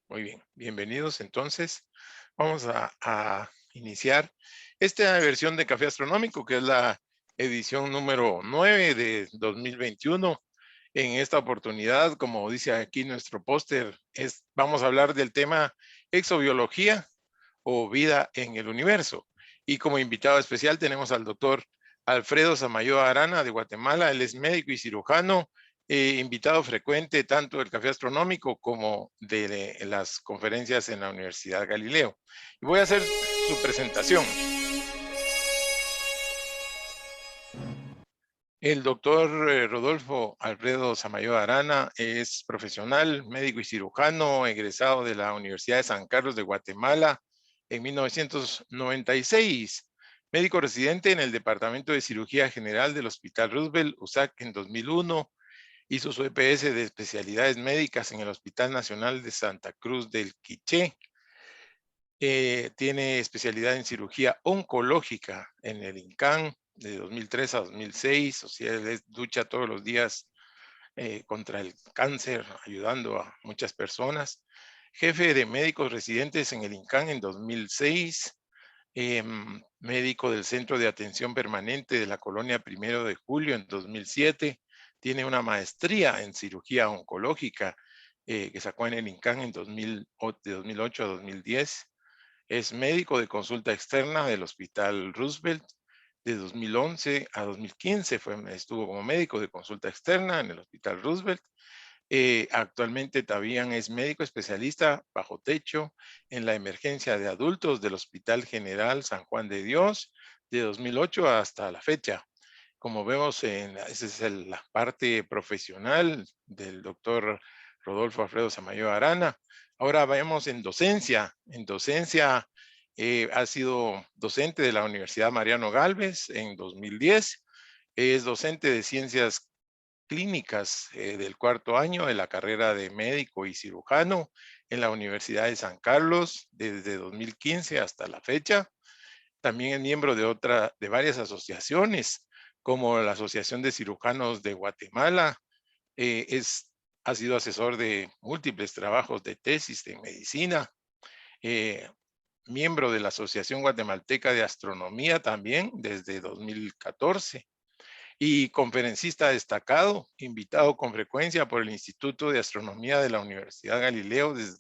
Muy bien, bienvenidos entonces. Vamos a iniciar esta versión de Café Astronómico, que es la edición número 9 de 2021. En esta oportunidad, como dice aquí nuestro póster, vamos a hablar del tema exobiología o vida en el universo. Y como invitado especial tenemos al doctor Alfredo Samayoa Arana de Guatemala. Él es médico y cirujano, invitado frecuente tanto del Café Astronómico como de las conferencias en la Universidad Galileo. Y voy a hacer su presentación. El doctor Rodolfo Alfredo Samayoa Arana es profesional, médico y cirujano, egresado de la Universidad de San Carlos de Guatemala en 1996. Médico residente en el Departamento de Cirugía General del Hospital Roosevelt, USAC, en 2001. Hizo su EPS de especialidades médicas en el Hospital Nacional de Santa Cruz del Quiché. Tiene especialidad en cirugía oncológica en el INCAN de 2003 a 2006. O sea, él lucha todos los días contra el cáncer, ayudando a muchas personas. Jefe de médicos residentes en el INCAN en 2006. Médico del Centro de Atención Permanente de la Colonia Primero de Julio en 2007. Tiene una maestría en cirugía oncológica que sacó en el INCAN en de 2008 a 2010. Es médico de consulta externa del Hospital Roosevelt de 2011 a 2015. Estuvo como médico de consulta externa en el Hospital Roosevelt. Actualmente también es médico especialista bajo techo en la emergencia de adultos del Hospital General San Juan de Dios de 2008 hasta la fecha. Como vemos, esa es la parte profesional del doctor Rodolfo Alfredo Samayoa Arana. Ahora vemos en docencia. En docencia ha sido docente de la Universidad Mariano Galvez en 2010. Es docente de ciencias clínicas del cuarto año de la carrera de médico y cirujano en la Universidad de San Carlos desde 2015 hasta la fecha. También es miembro de varias asociaciones, como la Asociación de Cirujanos de Guatemala. Ha sido asesor de múltiples trabajos de tesis en medicina. eh, Miembro de la Asociación Guatemalteca de Astronomía también desde 2014 y conferencista destacado, invitado con frecuencia por el Instituto de Astronomía de la Universidad Galileo desde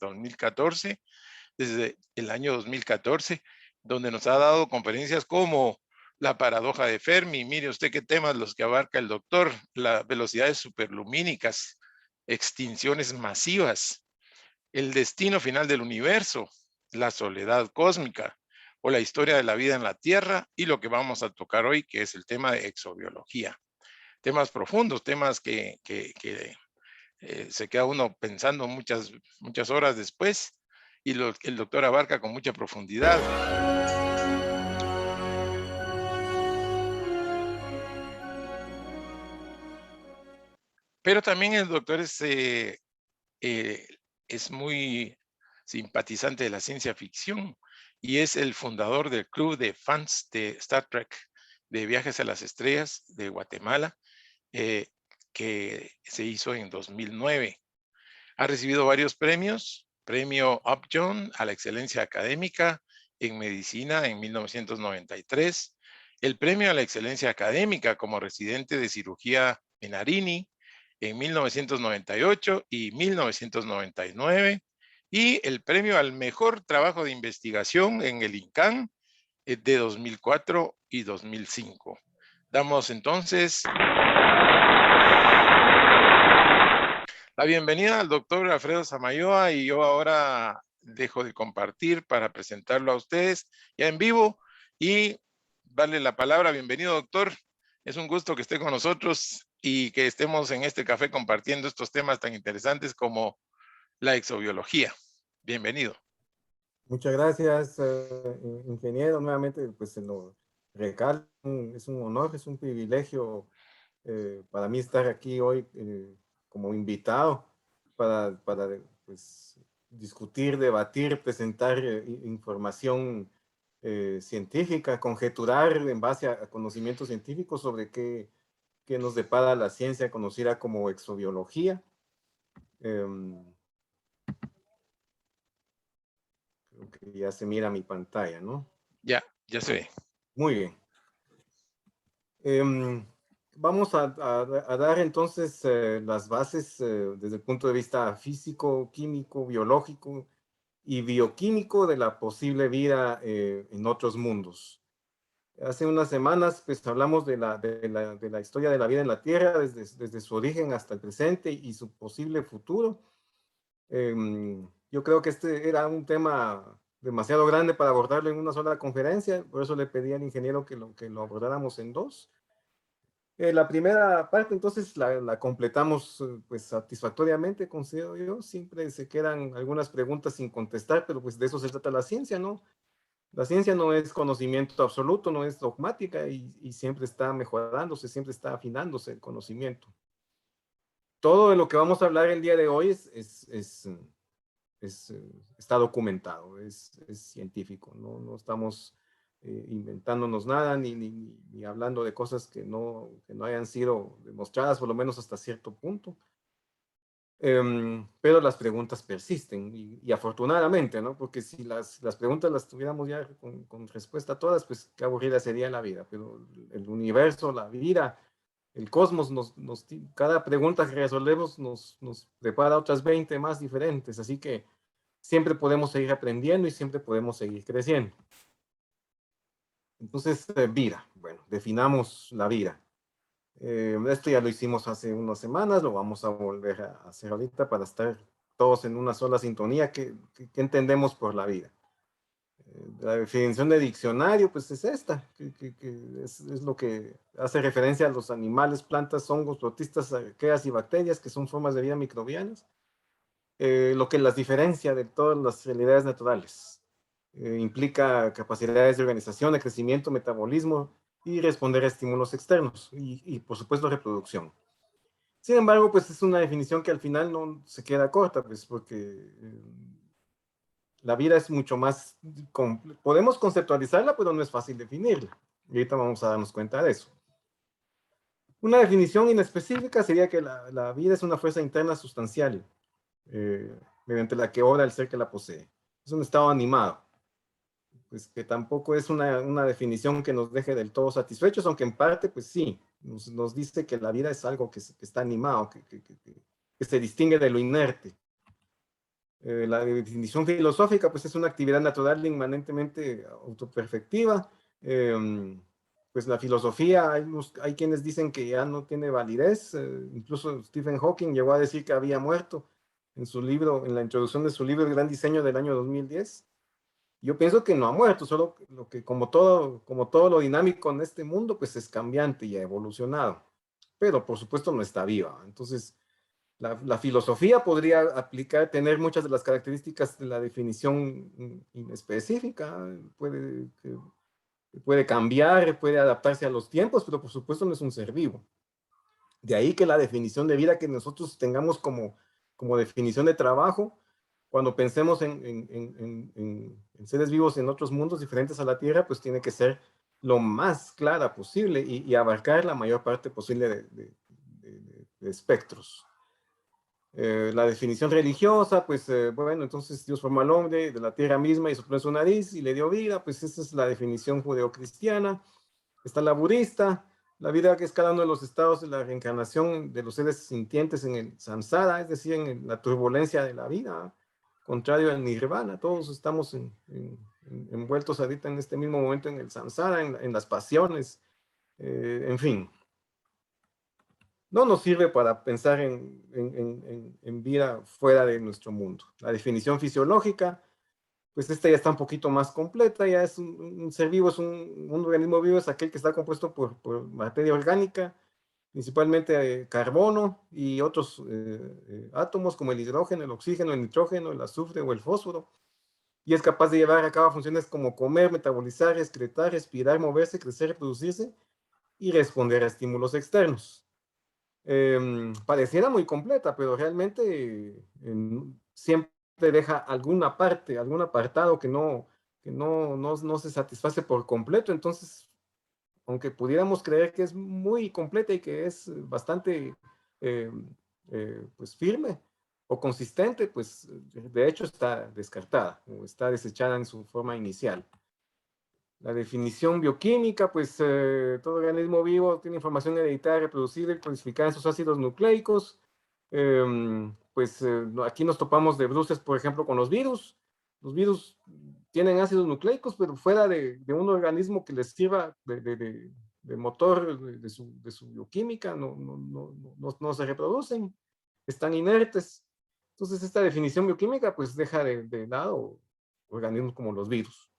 el año 2014, donde nos ha dado conferencias como la paradoja de Fermi. Mire usted qué temas los que abarca el doctor: las velocidades superlumínicas, extinciones masivas, el destino final del universo, la soledad cósmica o la historia de la vida en la Tierra, y lo que vamos a tocar hoy, que es el tema de exobiología. Temas profundos, temas que se queda uno pensando muchas horas después, y el doctor abarca con mucha profundidad. Pero también el doctor eh, es muy simpatizante de la ciencia ficción y es el fundador del club de fans de Star Trek, de Viajes a las Estrellas de Guatemala, eh, que se hizo en 2009. Ha recibido varios premios: premio Upjohn a la excelencia académica en medicina en 1993, el premio a la excelencia académica como residente de cirugía en Arini en 1998 y 1999, y el premio al mejor trabajo de investigación en el INCAN de 2004 y 2005. Damos entonces la bienvenida al doctor Alfredo Samayoa, y yo ahora dejo de compartir para presentarlo a ustedes ya en vivo y darle la palabra. Bienvenido, doctor. Es un gusto que esté con nosotros y que estemos en este café compartiendo estos temas tan interesantes como la exobiología. Bienvenido. Muchas gracias, ingeniero. Nuevamente, pues se lo recalco, es un honor, es un privilegio para mí estar aquí hoy como invitado para pues, discutir, debatir, presentar información científica, conjeturar en base a conocimientos científicos sobre qué nos depara la ciencia conocida como exobiología. Em, Creo que ya se mira mi pantalla, ¿no? Ya se ve. Muy bien. Vamos a dar entonces las bases desde el punto de vista físico, químico, biológico y bioquímico de la posible vida en otros mundos. Hace unas semanas pues hablamos de la historia de la vida en la Tierra desde su origen hasta el presente y su posible futuro. Yo creo que este era un tema demasiado grande para abordarlo en una sola conferencia, por eso le pedí al ingeniero que lo abordáramos en dos. La primera parte, entonces, la completamos pues satisfactoriamente, considero yo. Siempre se quedan algunas preguntas sin contestar, pero pues de eso se trata la ciencia, ¿no? La ciencia no es conocimiento absoluto, no es dogmática y siempre está mejorándose, siempre está afinándose el conocimiento. Todo de lo que vamos a hablar el día de hoy está documentado, es científico, no estamos inventándonos nada ni hablando de cosas que no hayan sido demostradas, por lo menos hasta cierto punto. Pero las preguntas persisten y afortunadamente, ¿no? Porque si las preguntas las tuviéramos ya con respuesta a todas, pues qué aburrida sería la vida. Pero el universo, la vida, el cosmos, cada pregunta que resolvemos nos prepara otras 20 más diferentes. Así que siempre podemos seguir aprendiendo y siempre podemos seguir creciendo. Entonces, vida. Bueno, definamos la vida. Esto ya lo hicimos hace unas semanas, lo vamos a volver a hacer ahorita para estar todos en una sola sintonía. ¿Qué entendemos por la vida? La definición de diccionario, pues es esta, que es lo que hace referencia a los animales, plantas, hongos, protistas, arqueas y bacterias, que son formas de vida microbianas, lo que las diferencia de todas las realidades naturales. Implica capacidades de organización, de crecimiento, metabolismo y responder a estímulos externos y por supuesto reproducción. Sin embargo, pues es una definición que al final no se queda corta, pues porque la vida es mucho más, podemos conceptualizarla, pero no es fácil definirla. Y ahorita vamos a darnos cuenta de eso. Una definición inespecífica sería que la vida es una fuerza interna sustancial, mediante la que obra el ser que la posee. Es un estado animado. Pues que tampoco es una definición que nos deje del todo satisfechos, aunque en parte, pues sí, nos dice que la vida es algo que está animado, que se distingue de lo inerte. La definición filosófica, pues es una actividad natural inmanentemente autoperfectiva. Pues la filosofía, hay quienes dicen que ya no tiene validez, incluso Stephen Hawking llegó a decir que había muerto en su libro, en la introducción de su libro El Gran Diseño del año 2010. Yo pienso que no ha muerto, solo lo que como todo lo dinámico en este mundo, pues es cambiante y ha evolucionado, pero por supuesto no está viva. Entonces, la filosofía podría aplicar, tener muchas de las características de la definición específica, puede cambiar, puede adaptarse a los tiempos, pero por supuesto no es un ser vivo. De ahí que la definición de vida que nosotros tengamos como definición de trabajo, cuando pensemos en seres vivos en otros mundos diferentes a la Tierra, pues tiene que ser lo más clara posible y abarcar la mayor parte posible de espectros. La definición religiosa, pues bueno, entonces Dios formó al hombre de la tierra misma y sopló en su nariz y le dio vida, pues esa es la definición judeocristiana. Está la budista, la vida que es cada uno de los estados de la reencarnación de los seres sintientes en el samsara, es decir, la turbulencia de la vida, contrario al nirvana. Todos estamos envueltos ahorita en este mismo momento en el samsara, en las pasiones, en fin. No nos sirve para pensar en vida fuera de nuestro mundo. La definición fisiológica, pues esta ya está un poquito más completa, ya es un ser vivo, un organismo vivo, es aquel que está compuesto por materia orgánica, principalmente carbono y otros átomos como el hidrógeno, el oxígeno, el nitrógeno, el azufre o el fósforo, y es capaz de llevar a cabo funciones como comer, metabolizar, excretar, respirar, moverse, crecer, reproducirse y responder a estímulos externos. Pareciera muy completa, pero realmente siempre deja alguna parte, algún apartado que no se satisface por completo. Entonces, aunque pudiéramos creer que es muy completa y que es bastante pues firme, o consistente, pues de hecho está descartada o está desechada en su forma inicial. La definición bioquímica, pues todo organismo vivo tiene información hereditaria, reproducible y codificada en sus ácidos nucleicos. Aquí nos topamos de bruces, por ejemplo, con los virus. Los virus tienen ácidos nucleicos, pero fuera de un organismo que les sirva de motor de su bioquímica, no se reproducen, están inertes. Entonces, esta definición bioquímica, pues deja de lado organismos como los virus.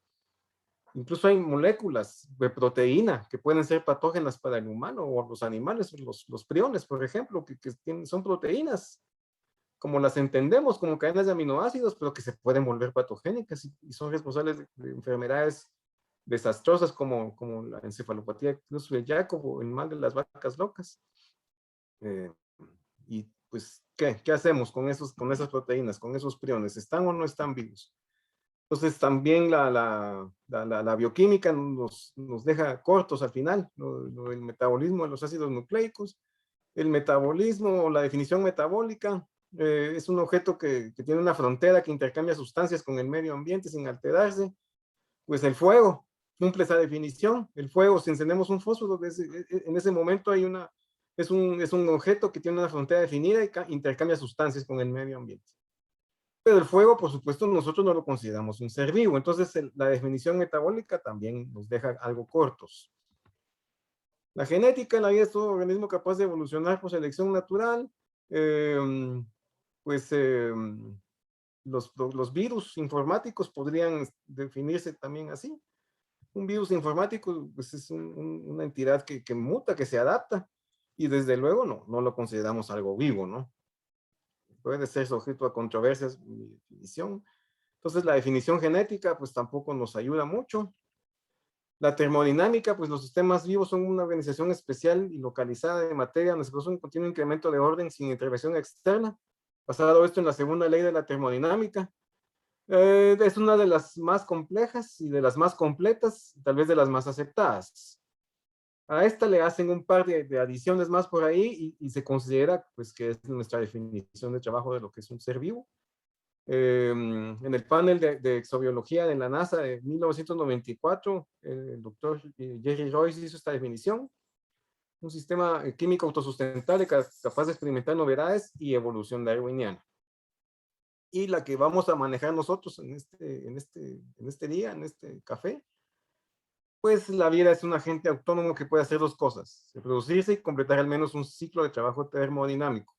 Incluso hay moléculas de proteína que pueden ser patógenas para el humano o los animales, los priones, por ejemplo, son proteínas, como las entendemos, como cadenas de aminoácidos, pero que se pueden volver patogénicas y son responsables de enfermedades desastrosas como la encefalopatía de Creutzfeldt-Jakob o el mal de las vacas locas. Y pues, ¿qué hacemos con esas proteínas, con esos priones? ¿Están o no están vivos? Entonces también la bioquímica nos deja cortos al final, el metabolismo de los ácidos nucleicos, el metabolismo o la definición metabólica es un objeto que tiene una frontera que intercambia sustancias con el medio ambiente sin alterarse. Pues el fuego cumple esa definición. El fuego, si encendemos un fósforo, en ese momento es un objeto que tiene una frontera definida y intercambia sustancias con el medio ambiente. Pero el fuego, por supuesto, nosotros no lo consideramos un ser vivo. Entonces, la definición metabólica también nos deja algo cortos. La genética en la vida es todo organismo capaz de evolucionar por selección natural. Eh, pues los virus informáticos podrían definirse también así. Un virus informático pues, es una entidad que muta, que se adapta. Y desde luego no lo consideramos algo vivo, ¿no? Puede ser sujeto a controversias, mi definición. Entonces, la definición genética, pues tampoco nos ayuda mucho. La termodinámica, pues los sistemas vivos son una organización especial y localizada de materia donde se produce un continuo incremento de orden sin intervención externa. Basado esto en la segunda ley de la termodinámica. Es una de las más complejas y de las más completas, tal vez de las más aceptadas. A esta le hacen un par de adiciones más por ahí y se considera pues, que es nuestra definición de trabajo de lo que es un ser vivo. En el panel de exobiología de la NASA de 1994, el doctor Jerry Royce hizo esta definición: un sistema químico autosustentable capaz de experimentar novedades y evolución darwiniana. Y la que vamos a manejar nosotros en este día, en este café, pues la vida es un agente autónomo que puede hacer dos cosas: reproducirse y completar al menos un ciclo de trabajo termodinámico.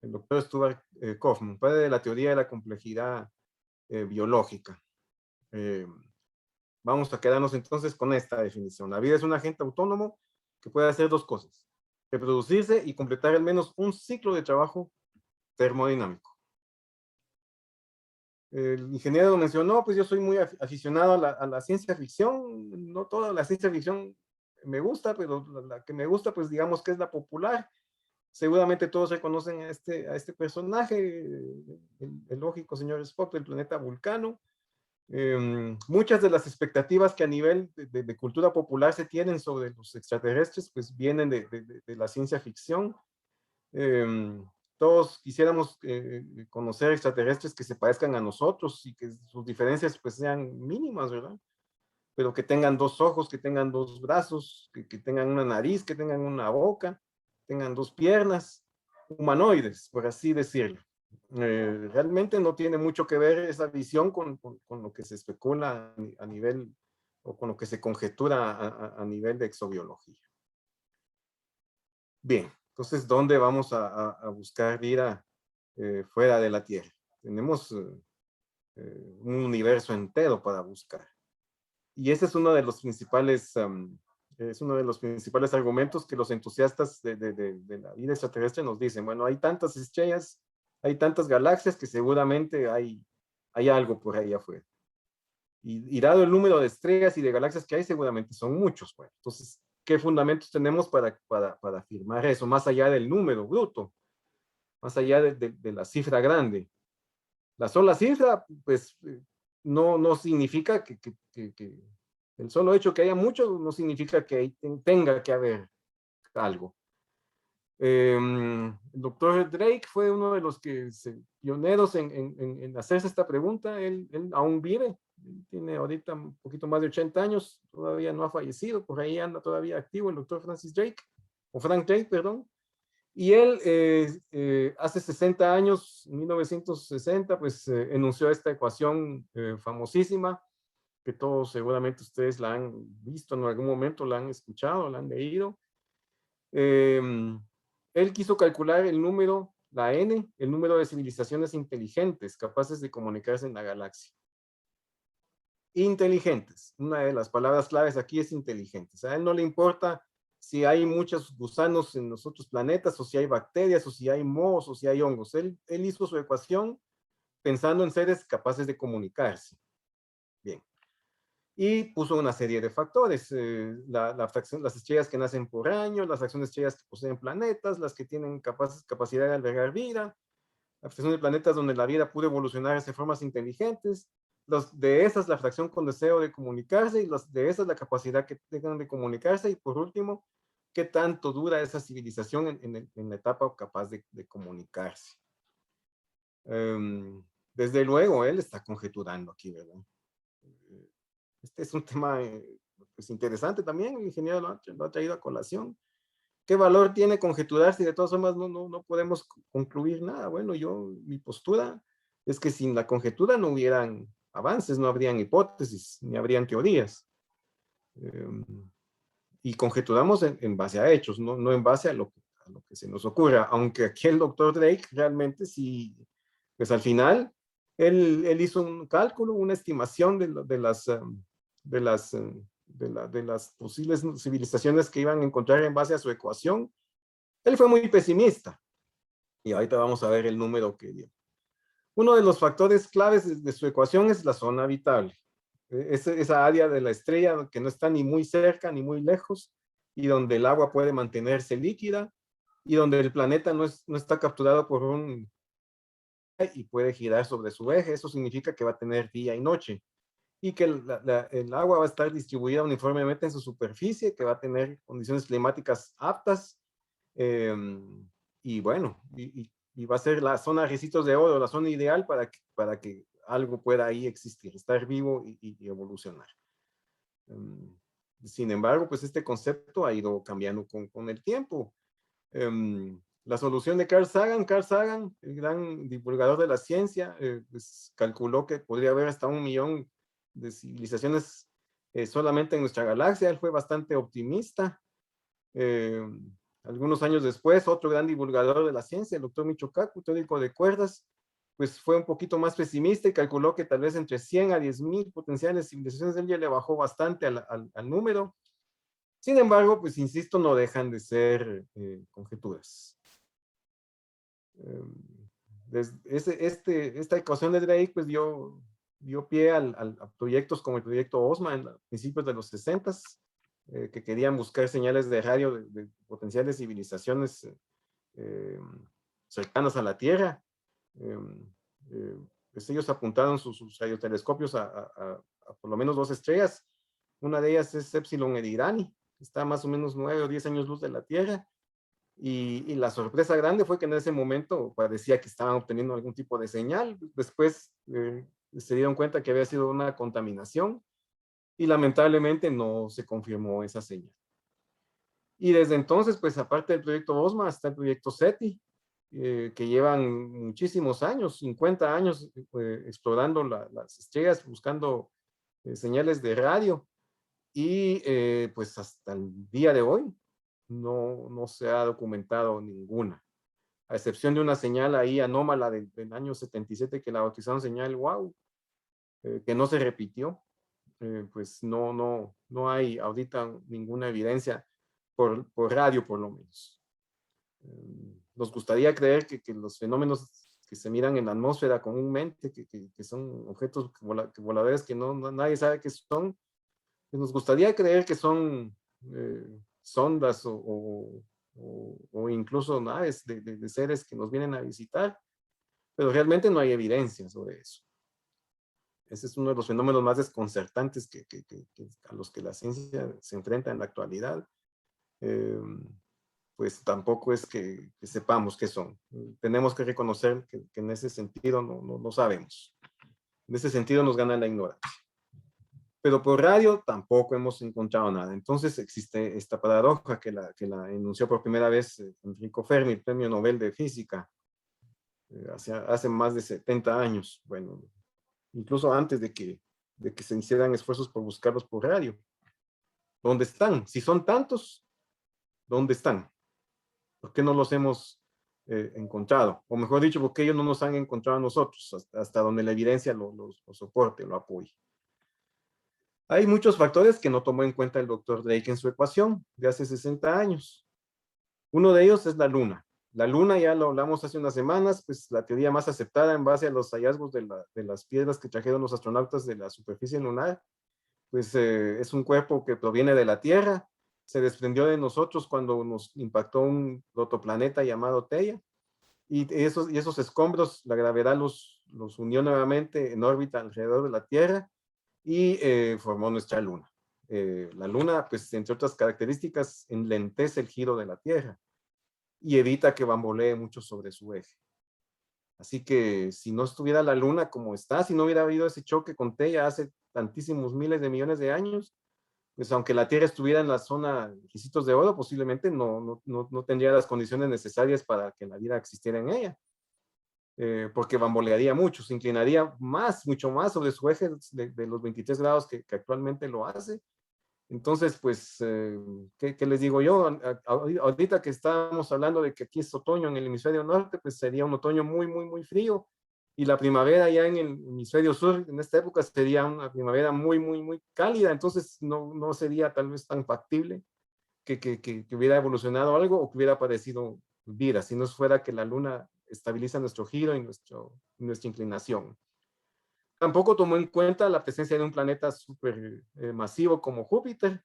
El doctor Stuart Kaufman, padre de la teoría de la complejidad biológica. Vamos a quedarnos entonces con esta definición. La vida es un agente autónomo que puede hacer dos cosas: reproducirse y completar al menos un ciclo de trabajo termodinámico. El ingeniero mencionó, pues yo soy muy aficionado a la ciencia ficción. No toda la ciencia ficción me gusta, pero la que me gusta, pues digamos que es la popular. Seguramente todos reconocen a este personaje, el lógico señor Spock del planeta Vulcano. Muchas de las expectativas que a nivel de cultura popular se tienen sobre los extraterrestres, pues vienen de la ciencia ficción. Todos quisiéramos conocer extraterrestres que se parezcan a nosotros y que sus diferencias pues sean mínimas, ¿verdad? Pero que tengan dos ojos, que tengan dos brazos, que tengan una nariz, que tengan una boca, tengan dos piernas, humanoides, por así decirlo. Realmente no tiene mucho que ver esa visión con lo que se especula a nivel, o con lo que se conjetura a nivel de exobiología. Bien, entonces, ¿dónde vamos a buscar vida fuera de la Tierra? Tenemos un universo entero para buscar. Y ese es uno de los principales, argumentos que los entusiastas de la vida extraterrestre nos dicen. Bueno, hay tantas estrellas, hay tantas galaxias que seguramente hay algo por ahí afuera. Y dado el número de estrellas y de galaxias que hay, seguramente son muchos. Bueno, entonces, ¿qué fundamentos tenemos para afirmar eso? Más allá del número bruto, más allá de la cifra grande. La sola cifra, pues, no significa que el solo hecho que haya muchos no significa que tenga que haber algo. El doctor Drake fue uno de los pioneros en hacerse esta pregunta. Él aún vive, tiene ahorita un poquito más de 80 años, todavía no ha fallecido, por ahí anda todavía activo el doctor Francis Drake, o Frank Drake, perdón. Y él hace 60 años, en 1960, pues enunció esta ecuación famosísima, que todos seguramente ustedes la han visto en algún momento, la han escuchado, la han leído. Eh, Él quiso calcular el número, la N, el número de civilizaciones inteligentes capaces de comunicarse en la galaxia. Inteligentes. Una de las palabras claves aquí es inteligentes. A él no le importa si hay muchos gusanos en los otros planetas, o si hay bacterias, o si hay mohos, o si hay hongos. Él hizo su ecuación pensando en seres capaces de comunicarse. Bien. Y puso una serie de factores, la fracción, las estrellas que nacen por año, las fracciones de estrellas que poseen planetas, las que tienen capacidad de albergar vida, la fracción de planetas donde la vida pudo evolucionar de formas inteligentes, de esas la fracción con deseo de comunicarse, y de esas la capacidad que tengan de comunicarse, y por último, qué tanto dura esa civilización en la etapa capaz de comunicarse. Desde luego, él está conjeturando aquí, ¿verdad? Este es un tema pues interesante también, el ingeniero lo ha traído a colación. ¿Qué valor tiene conjeturar si de todas formas no podemos concluir nada? Bueno, mi postura es que sin la conjetura no hubieran avances, no habrían hipótesis, ni habrían teorías. Y conjeturamos en base a hechos, no en base a lo que se nos ocurra, aunque aquí el doctor Drake realmente sí, pues al final, él hizo un cálculo, una estimación de las posibles civilizaciones que iban a encontrar en base a su ecuación. Él fue muy pesimista, y ahorita vamos a ver el número que dio. Uno de los factores claves de su ecuación es la zona habitable. Esa área de la estrella que no está ni muy cerca ni muy lejos, y donde el agua puede mantenerse líquida, y donde el planeta no está capturado por y puede girar sobre su eje. Eso significa que va a tener día y noche, y que el agua va a estar distribuida uniformemente en su superficie, que va a tener condiciones climáticas aptas, eh, y bueno, y va a ser la zona de recitos de oro, la zona ideal para que algo pueda ahí existir, estar vivo y evolucionar. Sin embargo, pues este concepto ha ido cambiando con el tiempo. La solución de Carl Sagan, el gran divulgador de la ciencia, pues calculó que podría haber hasta 1 millón de civilizaciones solamente en nuestra galaxia. Él fue bastante optimista. Eh, Algunos años después, otro gran divulgador de la ciencia, el doctor Michio Kaku, teórico de cuerdas, pues fue un poquito más pesimista y calculó que tal vez entre 100 a 10.000 potenciales civilizaciones. Él ya le bajó bastante al número. Sin embargo, pues insisto, no dejan de ser conjeturas. Esta ecuación de Drake pues dio pie a proyectos como el proyecto OSMA en principios de los 60, que querían buscar señales de radio de potenciales civilizaciones cercanas a la Tierra. Eh, pues ellos apuntaron sus radiotelescopios a por lo menos 2 estrellas. Una de ellas es Epsilon Eridani, que está a más o menos 9 o 10 años luz de la Tierra. Y la sorpresa grande fue que en ese momento parecía que estaban obteniendo algún tipo de señal. Después se dieron cuenta que había sido una contaminación, y lamentablemente no se confirmó esa señal. Y desde entonces, pues aparte del proyecto OSMA, está el proyecto SETI, que llevan muchísimos años, 50 años, explorando las estrellas, buscando señales de radio. Y pues hasta el día de hoy no se ha documentado ninguna, a excepción de una señal ahí anómala del año 77 que la bautizaron señal WOW, que no se repitió. Pues no hay ahorita ninguna evidencia por radio, por lo menos. Nos gustaría creer que los fenómenos que se miran en la atmósfera comúnmente, que son objetos voladores que nadie sabe qué son, pues nos gustaría creer que son sondas o incluso naves de seres que nos vienen a visitar, pero realmente no hay evidencia sobre eso. Ese es uno de los fenómenos más desconcertantes a los que la ciencia se enfrenta en la actualidad. pues tampoco es que sepamos qué son. Tenemos que reconocer que en ese sentido no sabemos. En ese sentido nos gana la ignorancia. Pero por radio tampoco hemos encontrado nada. Entonces existe esta paradoja que la enunció por primera vez Enrico Fermi, el premio Nobel de Física, hace más de 70 años. Bueno, incluso antes de que se hicieran esfuerzos por buscarlos por radio. ¿Dónde están? Si son tantos, ¿dónde están? ¿Por qué no los hemos encontrado? O mejor dicho, ¿por qué ellos no nos han encontrado a nosotros? Hasta donde la evidencia lo soporte, lo apoye. Hay muchos factores que no tomó en cuenta el doctor Drake en su ecuación de hace 60 años. Uno de ellos es la luna. La luna, ya lo hablamos hace unas semanas, pues la teoría más aceptada en base a los hallazgos de las piedras que trajeron los astronautas de la superficie lunar, pues es un cuerpo que proviene de la Tierra, se desprendió de nosotros cuando nos impactó un protoplaneta llamado Theia, y esos escombros, la gravedad los unió nuevamente en órbita alrededor de la Tierra y formó nuestra luna. La luna, pues entre otras características, enlentece el giro de la Tierra y evita que bambolee mucho sobre su eje. Así que si no estuviera la luna como está, si no hubiera habido ese choque con Theia hace tantísimos miles de millones de años, pues aunque la Tierra estuviera en la zona de Ricitos de Oro, posiblemente no tendría las condiciones necesarias para que la vida existiera en ella, porque bambolearía mucho, se inclinaría mucho más sobre su eje de los 23 grados que actualmente lo hace. Entonces, pues, ¿qué les digo yo? Ahorita que estábamos hablando de que aquí es otoño en el hemisferio norte, pues sería un otoño muy, muy, muy frío. Y la primavera ya en el hemisferio sur, en esta época, sería una primavera muy, muy, muy cálida. Entonces, no sería tal vez tan factible que hubiera evolucionado algo o que hubiera aparecido vida, si no fuera que la luna estabiliza nuestro giro y nuestra inclinación. Tampoco tomó en cuenta la presencia de un planeta súper masivo como Júpiter,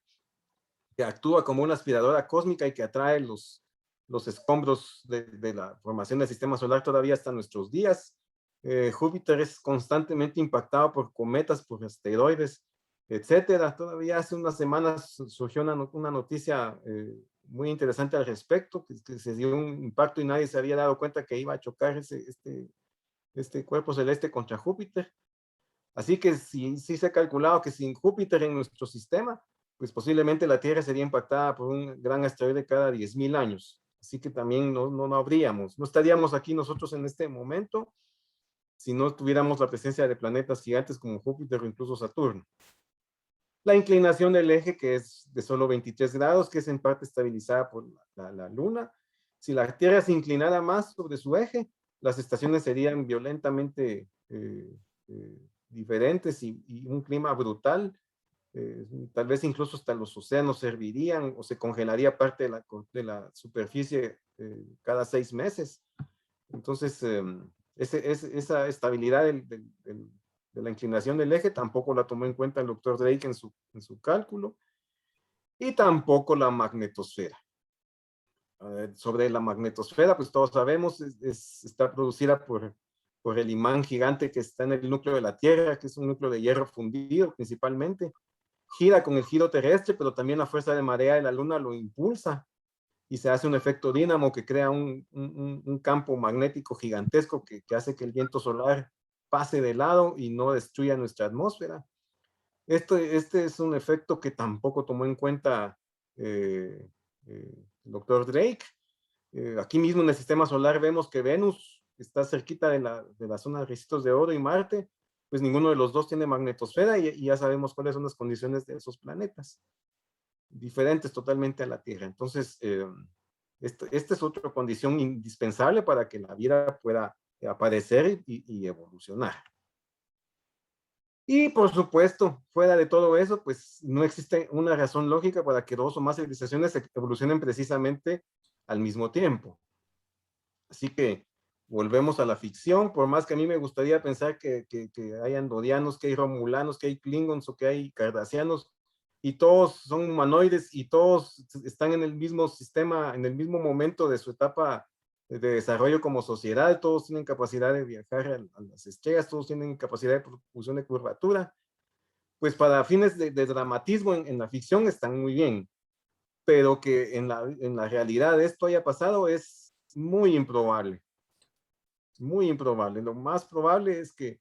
que actúa como una aspiradora cósmica y que atrae los escombros de la formación del sistema solar todavía hasta nuestros días. Júpiter es constantemente impactado por cometas, por asteroides, etcétera. Todavía hace unas semanas surgió una noticia muy interesante al respecto, que se dio un impacto y nadie se había dado cuenta que iba a chocar este cuerpo celeste contra Júpiter. Así que sí se ha calculado que sin Júpiter en nuestro sistema, pues posiblemente la Tierra sería impactada por un gran asteroide cada 10.000 años. Así que también no habríamos, no estaríamos aquí nosotros en este momento si no tuviéramos la presencia de planetas gigantes como Júpiter o incluso Saturno. La inclinación del eje, que es de solo 23 grados, que es en parte estabilizada por la Luna. Si la Tierra se inclinara más sobre su eje, las estaciones serían violentamente diferentes y un clima brutal. Tal vez incluso hasta los océanos servirían o se congelaría parte de la superficie cada 6 meses. Entonces, esa estabilidad de la inclinación del eje tampoco la tomó en cuenta el doctor Drake en su cálculo, y tampoco la magnetosfera. Sobre la magnetosfera, pues todos sabemos, está producida por el imán gigante que está en el núcleo de la Tierra, que es un núcleo de hierro fundido principalmente. Gira con el giro terrestre, pero también la fuerza de marea de la Luna lo impulsa y se hace un efecto dínamo que crea un campo magnético gigantesco que hace que el viento solar pase de lado y no destruya nuestra atmósfera. Este es un efecto que tampoco tomó en cuenta el doctor Drake. Aquí mismo en el sistema solar vemos que Venus está cerquita de la zona de Ricitos de Oro y Marte, pues ninguno de los dos tiene magnetosfera y ya sabemos cuáles son las condiciones de esos planetas, diferentes totalmente a la Tierra. Entonces, esta es otra condición indispensable para que la vida pueda aparecer y evolucionar. Y por supuesto, fuera de todo eso, pues no existe una razón lógica para que dos o más civilizaciones evolucionen precisamente al mismo tiempo. Así que volvemos a la ficción, por más que a mí me gustaría pensar que hay andorianos, que hay romulanos, que hay klingons o que hay cardassianos, y todos son humanoides y todos están en el mismo sistema, en el mismo momento de su etapa de desarrollo como sociedad, todos tienen capacidad de viajar a las estrellas, todos tienen capacidad de propulsión de curvatura, pues para fines de dramatismo en la ficción están muy bien. pero que en la realidad esto haya pasado es muy improbable. Muy improbable. Lo más probable es que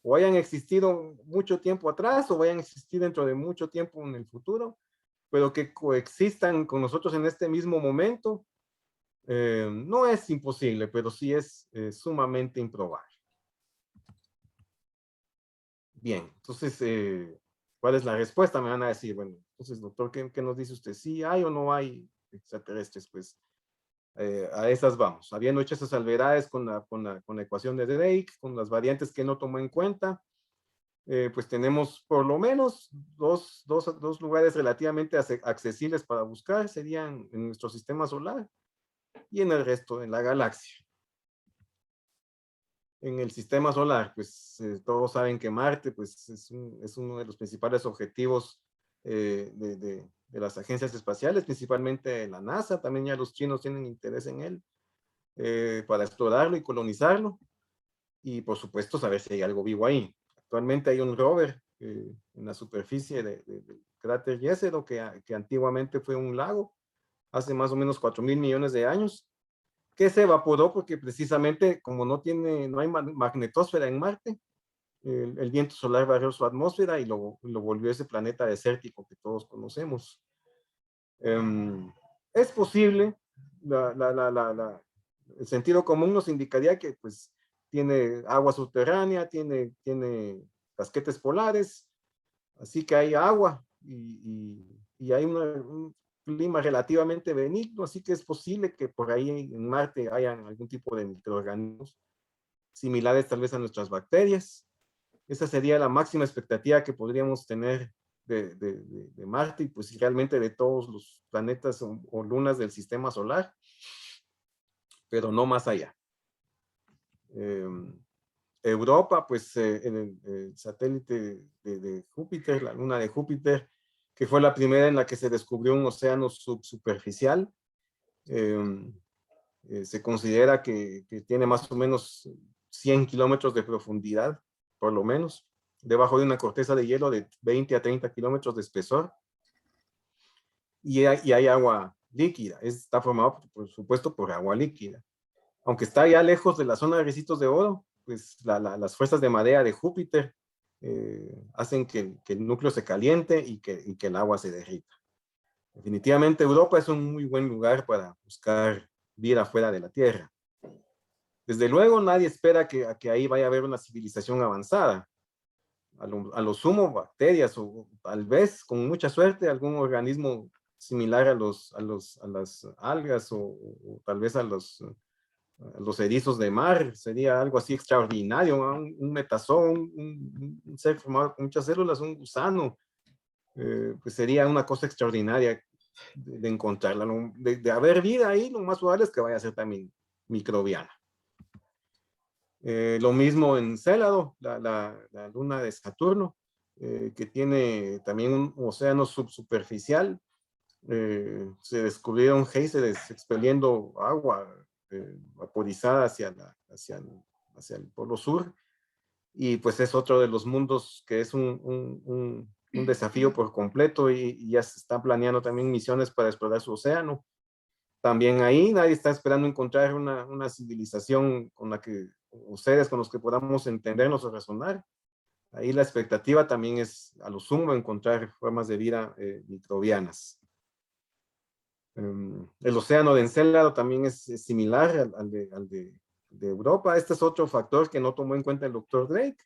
o hayan existido mucho tiempo atrás o vayan a existir dentro de mucho tiempo en el futuro, pero que coexistan con nosotros en este mismo momento, no es imposible, pero sí es sumamente improbable. Bien, entonces, ¿cuál es la respuesta? Me van a decir, bueno, entonces, doctor, ¿qué nos dice usted? ¿Sí hay o no hay extraterrestres? Pues a esas vamos. Habiendo hecho esas salvedades con la ecuación de Drake, con las variantes que no tomó en cuenta, pues tenemos por lo menos dos lugares relativamente accesibles para buscar, serían en nuestro sistema solar y en el resto de la galaxia. En el sistema solar, pues todos saben que Marte pues, es uno de los principales objetivos de las agencias espaciales, principalmente la NASA, también ya los chinos tienen interés en él, para explorarlo y colonizarlo, y por supuesto saber si hay algo vivo ahí. Actualmente hay un rover en la superficie del cráter Jezero, que antiguamente fue un lago, hace más o menos 4.000 millones de años, que se evaporó porque precisamente como no hay magnetosfera en Marte, el viento solar barrió su atmósfera y lo volvió ese planeta desértico que todos conocemos. Es posible, el sentido común nos indicaría que pues tiene agua subterránea, tiene casquetes polares, así que hay agua y hay un clima relativamente benigno, así que es posible que por ahí en Marte hayan algún tipo de microorganismos similares tal vez a nuestras bacterias. Esa sería la máxima expectativa que podríamos tener de Marte y pues realmente de todos los planetas o lunas del sistema solar, pero no más allá. Europa, pues en el satélite de Júpiter, la luna de Júpiter, que fue la primera en la que se descubrió un océano subsuperficial. Se considera que tiene más o menos 100 kilómetros de profundidad, por lo menos, debajo de una corteza de hielo de 20 a 30 kilómetros de espesor. Y hay agua líquida, está formado, por supuesto, por agua líquida. Aunque está ya lejos de la zona de Ricitos de Oro, pues las fuerzas de marea de Júpiter hacen que el núcleo se caliente y que el agua se derrita. Definitivamente Europa es un muy buen lugar para buscar vida fuera de la Tierra. Desde luego nadie espera que ahí vaya a haber una civilización avanzada. A lo sumo bacterias o tal vez con mucha suerte algún organismo similar a las algas o tal vez a los erizos de mar, sería algo así extraordinario, ¿no? Un metazoo, un ser formado con muchas células, un gusano, pues sería una cosa extraordinaria de encontrarla. De haber vida ahí, lo más probable es que vaya a ser también microbiana. Lo mismo en Célado, la luna de Saturno, que tiene también un océano subsuperficial. Se descubrieron géiseres expeliendo agua vaporizada hacia el polo sur, y pues es otro de los mundos que es un desafío por completo, y ya se están planeando también misiones para explorar su océano. También ahí nadie está esperando encontrar una civilización con la que, o seres con los que podamos entendernos o razonar. Ahí la expectativa también es, a lo sumo, encontrar formas de vida microbianas. El océano de Encélado también es similar al de Europa. Este es otro factor que no tomó en cuenta el doctor Drake.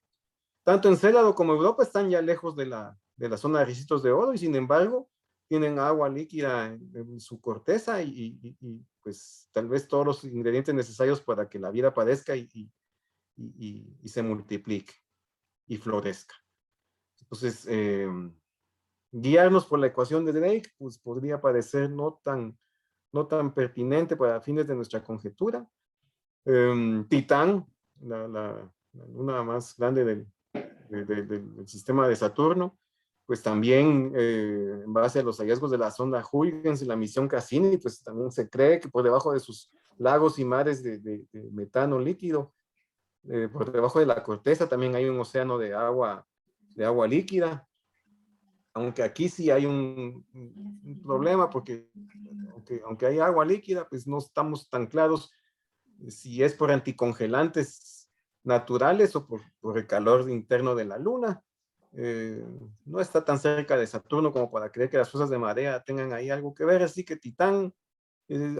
Tanto Encélado como Europa están ya lejos de la zona de Ricitos de Oro y sin embargo tienen agua líquida en su corteza y pues tal vez todos los ingredientes necesarios para que la vida aparezca y se multiplique y florezca. Entonces, guiarnos por la ecuación de Drake pues podría parecer no tan pertinente para fines de nuestra conjetura. Titán, la luna más grande del sistema de Saturno, pues también en base a los hallazgos de la sonda Huygens y la misión Cassini, pues también se cree que por debajo de sus lagos y mares de metano líquido, por debajo de la corteza también hay un océano de agua líquida. aunque aquí sí hay un problema, porque aunque hay agua líquida, pues no estamos tan claros si es por anticongelantes naturales o por el calor interno de la Luna. No está tan cerca de Saturno como para creer que las fuerzas de marea tengan ahí algo que ver, así que Titán,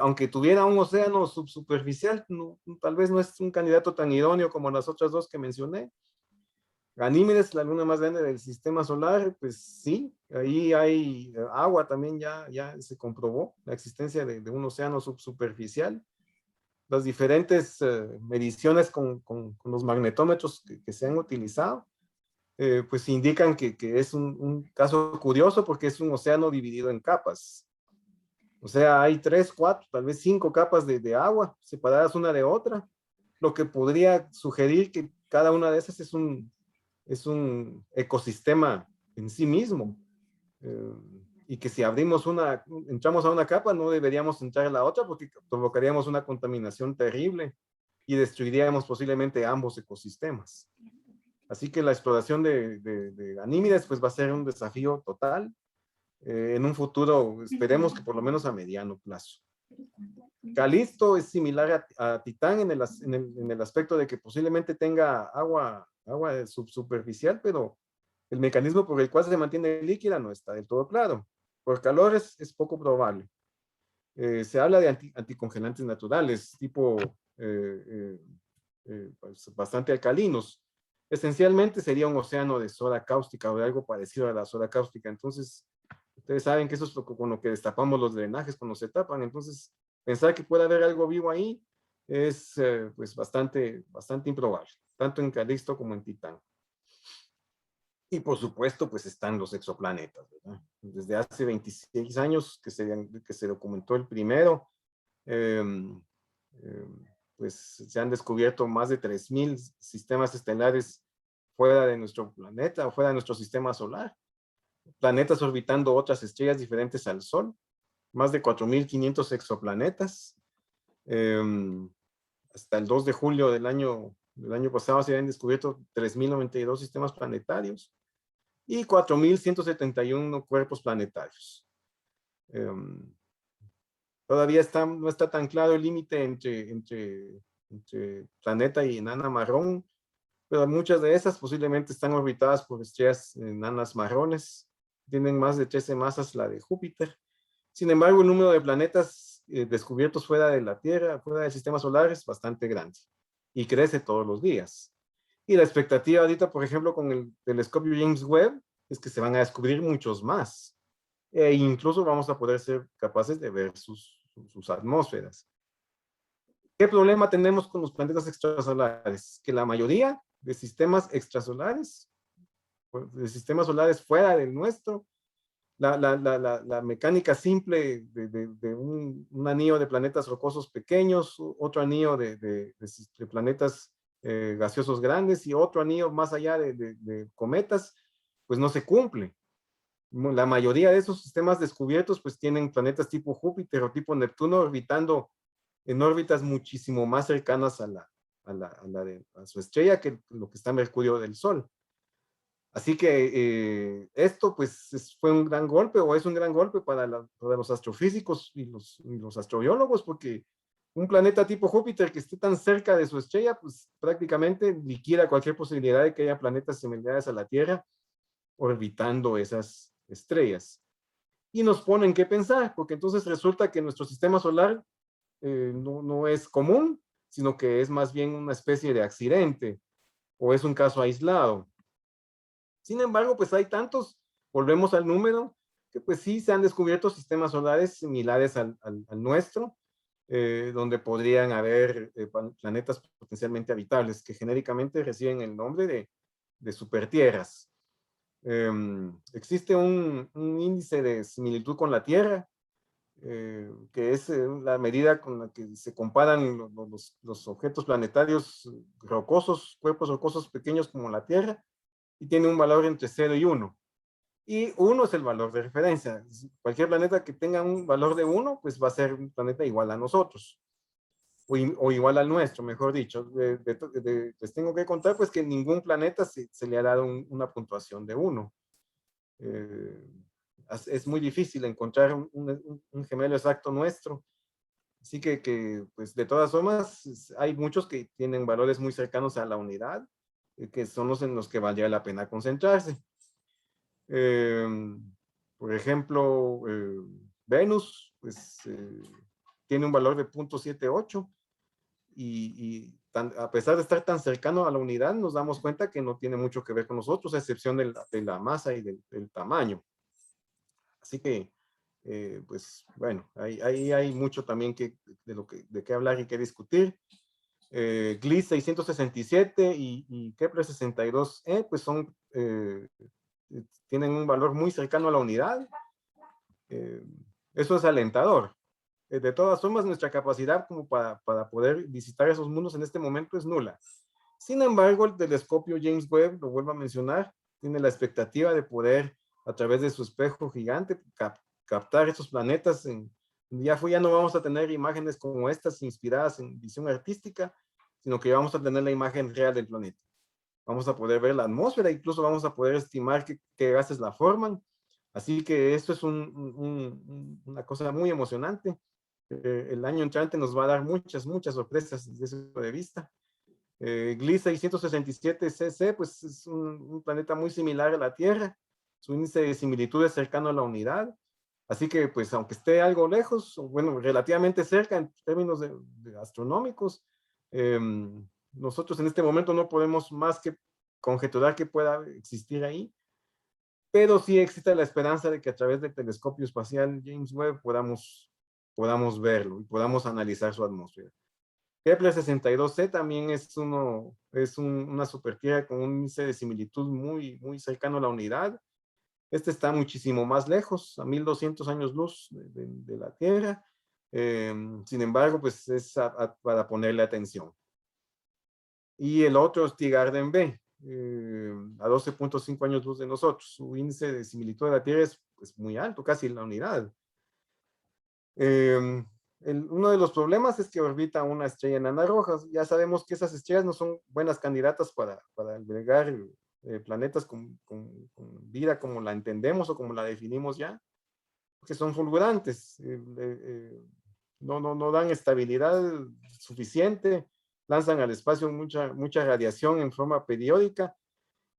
aunque tuviera un océano subsuperficial, no, tal vez no es un candidato tan idóneo como las otras dos que mencioné. Ganímedes, la luna más grande del sistema solar, pues sí, ahí hay agua también, ya se comprobó la existencia de un océano subsuperficial. Las diferentes mediciones con los magnetómetros que se han utilizado, pues indican que es un caso curioso porque es un océano dividido en capas. O sea, hay 3, 4, tal vez 5 capas de agua separadas una de otra, lo que podría sugerir que cada una de esas es un ecosistema en sí mismo. Eh, y que si entramos a una capa, no deberíamos entrar a la otra porque provocaríamos una contaminación terrible y destruiríamos posiblemente ambos ecosistemas. Así que la exploración de Ganímedes pues va a ser un desafío total en un futuro, esperemos que por lo menos a mediano plazo. Calisto es similar a Titán en el aspecto de que posiblemente tenga agua subsuperficial, pero el mecanismo por el cual se mantiene líquida no está del todo claro. Por calor es poco probable. Se habla de anticongelantes naturales, tipo pues, bastante alcalinos. Esencialmente sería un océano de soda cáustica o de algo parecido a la soda cáustica. Entonces, ustedes saben que eso es con lo que destapamos los drenajes cuando se tapan. Entonces, pensar que puede haber algo vivo ahí es pues bastante improbable, tanto en Calisto como en Titán. Y por supuesto, pues están los exoplanetas, ¿verdad? Desde hace 26 años que se documentó el primero, eh, eh, pues se han descubierto más de 3.000 sistemas estelares fuera de nuestro planeta o fuera de nuestro sistema solar. Planetas orbitando otras estrellas diferentes al Sol, más de 4.500 exoplanetas. Hasta el 2 de julio del año pasado se habían descubierto 3.092 sistemas planetarios y 4.171 cuerpos planetarios. Todavía no está tan claro el límite entre planeta y enana marrón, pero muchas de esas posiblemente están orbitadas por estrellas enanas marrones. Tienen más de 13 masas la de Júpiter. Sin embargo, el número de planetas descubiertos fuera de la Tierra, fuera del sistema solar, es bastante grande y crece todos los días. Y la expectativa ahorita, por ejemplo, con el telescopio James Webb, es que se van a descubrir muchos más. E incluso vamos a poder ser capaces de ver sus atmósferas. ¿Qué problema tenemos con los planetas extrasolares? Que la mayoría de sistemas extrasolares, de sistemas solares fuera del nuestro, la mecánica simple de un anillo de planetas rocosos pequeños, otro anillo de planetas gaseosos grandes y otro anillo más allá de cometas, pues no se cumple. La mayoría de esos sistemas descubiertos pues tienen planetas tipo Júpiter o tipo Neptuno orbitando en órbitas muchísimo más cercanas a su estrella que lo que está Mercurio del Sol. Así que esto pues fue un gran golpe o es un gran golpe para los astrofísicos y los astrobiólogos porque un planeta tipo Júpiter que esté tan cerca de su estrella pues prácticamente liquida cualquier posibilidad de que haya planetas similares a la Tierra orbitando esas estrellas. Y nos ponen qué pensar, porque entonces resulta que nuestro sistema solar no es común, sino que es más bien una especie de accidente o es un caso aislado. Sin embargo, pues hay tantos, volvemos al número, que pues sí se han descubierto sistemas solares similares al nuestro, donde podrían haber planetas potencialmente habitables, que genéricamente reciben el nombre de supertierras. Existe un índice de similitud con la Tierra, que es la medida con la que se comparan los objetos planetarios rocosos, cuerpos rocosos pequeños como la Tierra, y tiene un valor entre 0 y 1. Y 1 es el valor de referencia. Cualquier planeta que tenga un valor de 1, pues va a ser un planeta igual a nosotros, o igual al nuestro, mejor dicho. Les tengo que contar pues que ningún planeta se le ha dado una puntuación de 1. Es muy difícil encontrar un gemelo exacto nuestro. Así pues de todas formas, hay muchos que tienen valores muy cercanos a la unidad, que son los en los que valdría la pena concentrarse. Eh, por ejemplo, Venus, pues tiene un valor de 0.78 a pesar de estar tan cercano a la unidad, nos damos cuenta que no tiene mucho que ver con nosotros, a excepción de la masa y del tamaño. Así que, pues bueno, ahí hay mucho también de qué hablar y qué discutir. Gliese 667 y Kepler 62e, pues tienen un valor muy cercano a la unidad. Eso es alentador. De todas formas, nuestra capacidad como para poder visitar esos mundos en este momento es nula. Sin embargo, el telescopio James Webb, lo vuelvo a mencionar, tiene la expectativa de poder, a través de su espejo gigante, captar esos planetas. Ya no vamos a tener imágenes como estas inspiradas en visión artística, sino que vamos a tener la imagen real del planeta. Vamos a poder ver la atmósfera, incluso vamos a poder estimar qué gases la forman. Así que esto es una cosa muy emocionante. El año entrante nos va a dar muchas sorpresas desde ese punto de vista. Gliese 667 cc, pues es un planeta muy similar a la Tierra. Su índice de similitud es cercano a la unidad. Así que, pues, aunque esté algo lejos, o bueno, relativamente cerca en términos de astronómicos, eh, nosotros en este momento no podemos más que conjeturar que pueda existir ahí, pero sí existe la esperanza de que a través del telescopio espacial James Webb podamos verlo y podamos analizar su atmósfera. Kepler 62c también es una supertierra con un índice de similitud muy cercano a la unidad. Este está muchísimo más lejos, a 1200 años luz de la Tierra. Sin embargo, pues es para ponerle atención. Y el otro es T-Garden B, a 12.5 años luz de nosotros. Su índice de similitud de la Tierra es pues, muy alto, casi la unidad. Uno de los problemas es que orbita una estrella enana roja. Ya sabemos que esas estrellas no son buenas candidatas para albergar planetas con vida como la entendemos o como la definimos ya, porque son fulgurantes, no dan estabilidad suficiente, lanzan al espacio mucha radiación en forma periódica,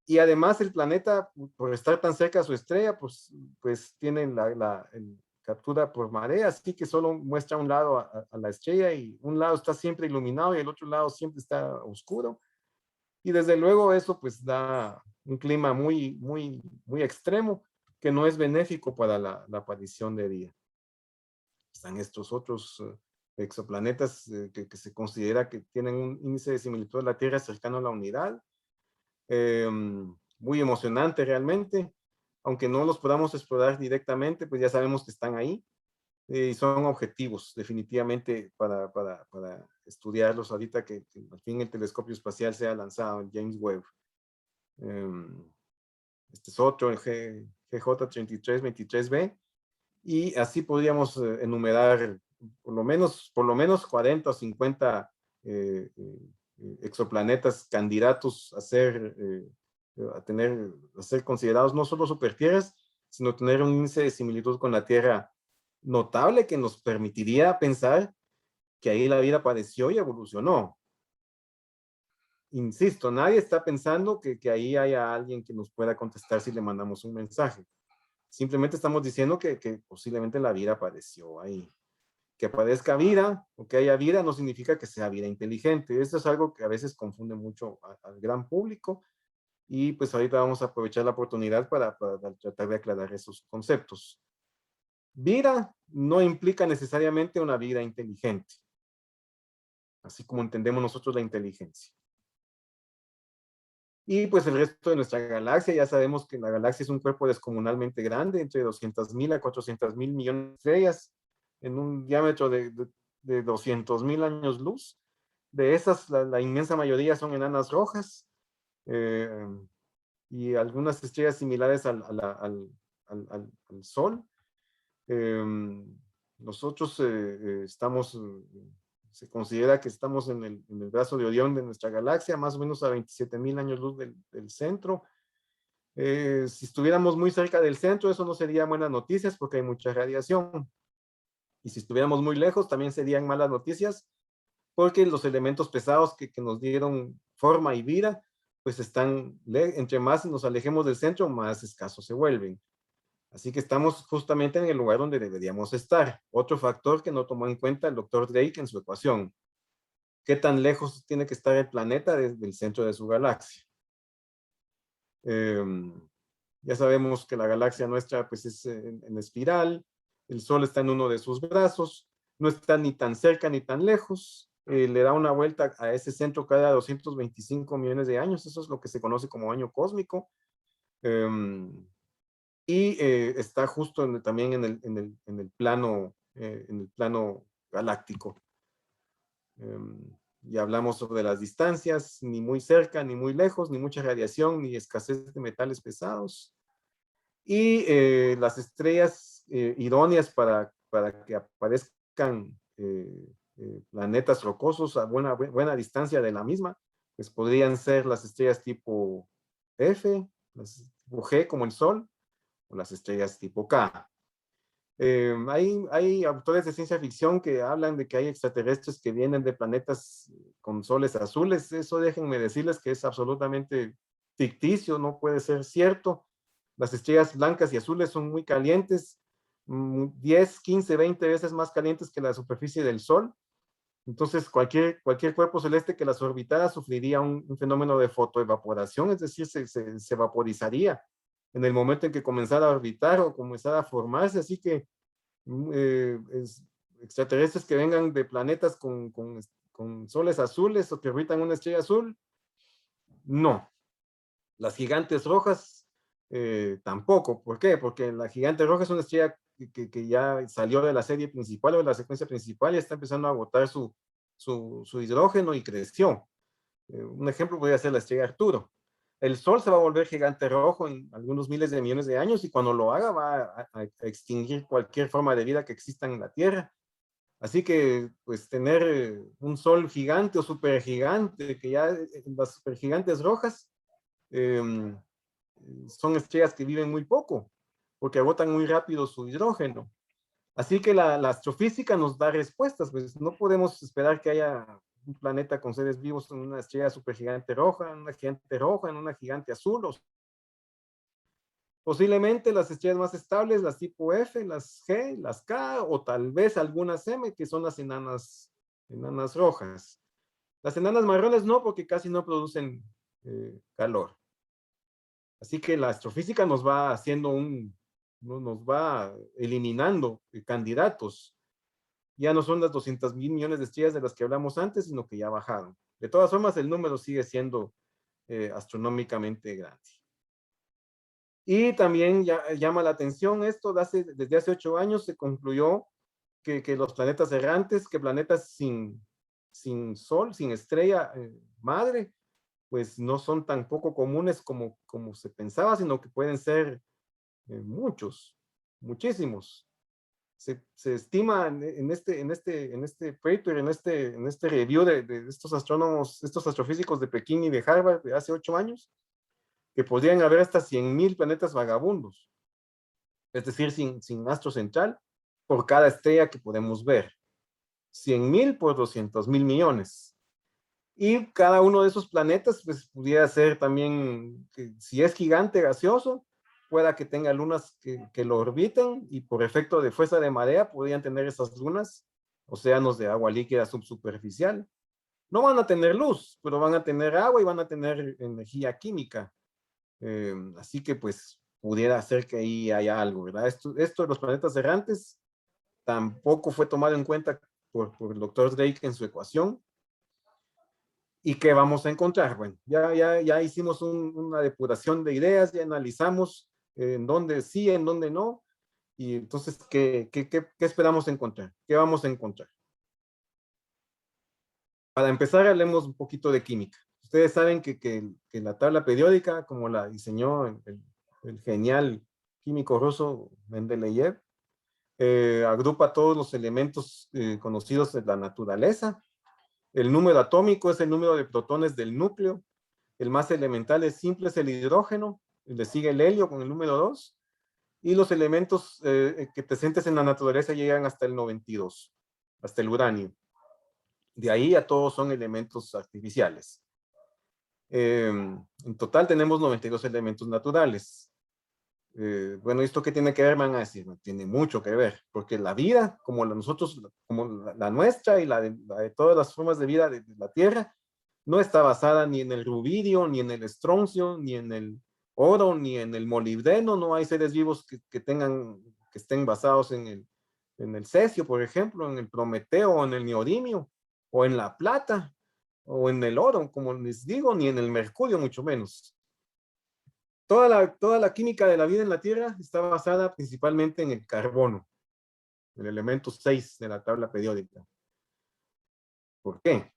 y además el planeta, por estar tan cerca a su estrella, pues tienen captura por marea, así que solo muestra un lado a la estrella, y un lado está siempre iluminado y el otro lado siempre está oscuro. Y desde luego eso pues da un clima muy extremo que no es benéfico para la aparición de vida. Están estos otros exoplanetas que se considera que tienen un índice de similitud a la Tierra cercano a la unidad. Muy emocionante realmente. Aunque no los podamos explorar directamente, pues ya sabemos que están ahí y son objetivos definitivamente para estudiarlos ahorita que al fin el telescopio espacial sea lanzado, el James Webb. Este es otro, el GJ3323b, y así podríamos enumerar por lo menos 40 o 50 exoplanetas candidatos a ser considerados no solo supertierras, sino tener un índice de similitud con la Tierra notable que nos permitiría pensar que ahí la vida apareció y evolucionó. Insisto, nadie está pensando que ahí haya alguien que nos pueda contestar si le mandamos un mensaje. Simplemente estamos diciendo que posiblemente la vida apareció ahí. Que aparezca vida o que haya vida no significa que sea vida inteligente. Esto es algo que a veces confunde mucho al gran público, y pues ahorita vamos a aprovechar la oportunidad para tratar de aclarar esos conceptos. Vida no implica necesariamente una vida inteligente, así como entendemos nosotros la inteligencia. Y pues el resto de nuestra galaxia, ya sabemos que la galaxia es un cuerpo descomunalmente grande, entre 200.000 a 400.000 millones de estrellas, en un diámetro de 200.000 años luz. De esas, la inmensa mayoría son enanas rojas, y algunas estrellas similares al Sol. Nosotros se considera que estamos en el brazo de Orión de nuestra galaxia, más o menos a 27.000 años luz del centro. Si estuviéramos muy cerca del centro, eso no sería buenas noticias porque hay mucha radiación. Y si estuviéramos muy lejos, también serían malas noticias porque los elementos pesados que nos dieron forma y vida, pues están, entre más nos alejemos del centro, más escasos se vuelven. Así que estamos justamente en el lugar donde deberíamos estar. Otro factor que no tomó en cuenta el doctor Drake en su ecuación. ¿Qué tan lejos tiene que estar el planeta desde el centro de su galaxia? Ya sabemos que la galaxia nuestra pues es en espiral, el Sol está en uno de sus brazos, no está ni tan cerca ni tan lejos, le da una vuelta a ese centro cada 225 millones de años, eso es lo que se conoce como año cósmico, y está justo también en el plano galáctico. Ya hablamos sobre las distancias, ni muy cerca, ni muy lejos, ni mucha radiación, ni escasez de metales pesados. Y las estrellas idóneas para que aparezcan planetas rocosos a buena distancia de la misma, pues podrían ser las estrellas tipo F, las tipo G como el Sol, o las estrellas tipo K. Hay autores de ciencia ficción que hablan de que hay extraterrestres que vienen de planetas con soles azules. Eso déjenme decirles que es absolutamente ficticio, no puede ser cierto. Las estrellas blancas y azules son muy calientes, 10, 15, 20 veces más calientes que la superficie del Sol. Entonces, cualquier cuerpo celeste que las orbitara sufriría un fenómeno de fotoevaporación, es decir, se vaporizaría en el momento en que comenzara a orbitar o comenzara a formarse. Así que extraterrestres que vengan de planetas con soles azules o que orbitan una estrella azul, no. Las gigantes rojas tampoco. ¿Por qué? Porque la gigante roja es una estrella que ya salió de la serie principal o de la secuencia principal y está empezando a agotar su hidrógeno y creció. Un ejemplo podría ser la estrella Arturo. El Sol se va a volver gigante rojo en algunos miles de millones de años y cuando lo haga va a extinguir cualquier forma de vida que exista en la Tierra. Así que, pues, tener un Sol gigante o supergigante, que ya las supergigantes rojas eh, son estrellas que viven muy poco, porque agotan muy rápido su hidrógeno. Así que la astrofísica nos da respuestas, pues no podemos esperar que haya un planeta con seres vivos en una estrella supergigante roja, en una gigante roja, en una gigante azul. Posiblemente las estrellas más estables, las tipo F, las G, las K, o tal vez algunas M, que son las enanas rojas. Las enanas marrones no, porque casi no producen calor. Así que la astrofísica nos va haciendo nos va eliminando candidatos. Ya no son las 200.000 millones de estrellas de las que hablamos antes, sino que ya bajaron. De todas formas, el número sigue siendo astronómicamente grande. Y también llama la atención esto, desde hace 8 años se concluyó que los planetas errantes, que planetas sin sol, sin estrella madre, pues no son tan poco comunes como se pensaba, sino que pueden ser muchos, muchísimos. Se estima en este paper, en este review de estos astrónomos, estos astrofísicos de Pekín y de Harvard de hace 8 años, que podrían haber hasta 100.000 planetas vagabundos, es decir, sin astro central, por cada estrella que podemos ver. 100.000 por 200.000 millones. Y cada uno de esos planetas, pues pudiera ser también, si es gigante gaseoso, pueda que tenga lunas que lo orbiten y por efecto de fuerza de marea podrían tener esas lunas océanos de agua líquida subsuperficial. No van a tener luz, pero van a tener agua y van a tener energía química. Así que pues pudiera ser que ahí haya algo, ¿verdad? Esto de los planetas errantes tampoco fue tomado en cuenta por el doctor Drake en su ecuación. ¿Y qué vamos a encontrar? Bueno, ya hicimos una depuración de ideas, ya analizamos en dónde sí, en dónde no, y entonces, ¿qué esperamos encontrar? ¿Qué vamos a encontrar? Para empezar, hablemos un poquito de química. Ustedes saben que la tabla periódica, como la diseñó el genial químico ruso Mendeleev, agrupa todos los elementos conocidos de la naturaleza. El número atómico es el número de protones del núcleo. El más elemental es simple, es el hidrógeno. le sigue el helio con el número 2, y los elementos que presentes en la naturaleza llegan hasta el 92, hasta el uranio. De ahí a todos son elementos artificiales. En total tenemos 92 elementos naturales. Bueno, ¿esto qué tiene que ver? Van a decir, no tiene mucho que ver, porque la vida, como nosotros, como la nuestra y la de todas las formas de vida de la Tierra, no está basada ni en el rubidio, ni en el estroncio, ni en el oro, ni en el molibdeno. No hay seres vivos que estén basados en el cesio, por ejemplo, en el prometeo, o en el neodimio, o en la plata, o en el oro, como les digo, ni en el mercurio, mucho menos. Toda la química de la vida en la Tierra está basada principalmente en el carbono, el elemento 6 de la tabla periódica. ¿Por qué?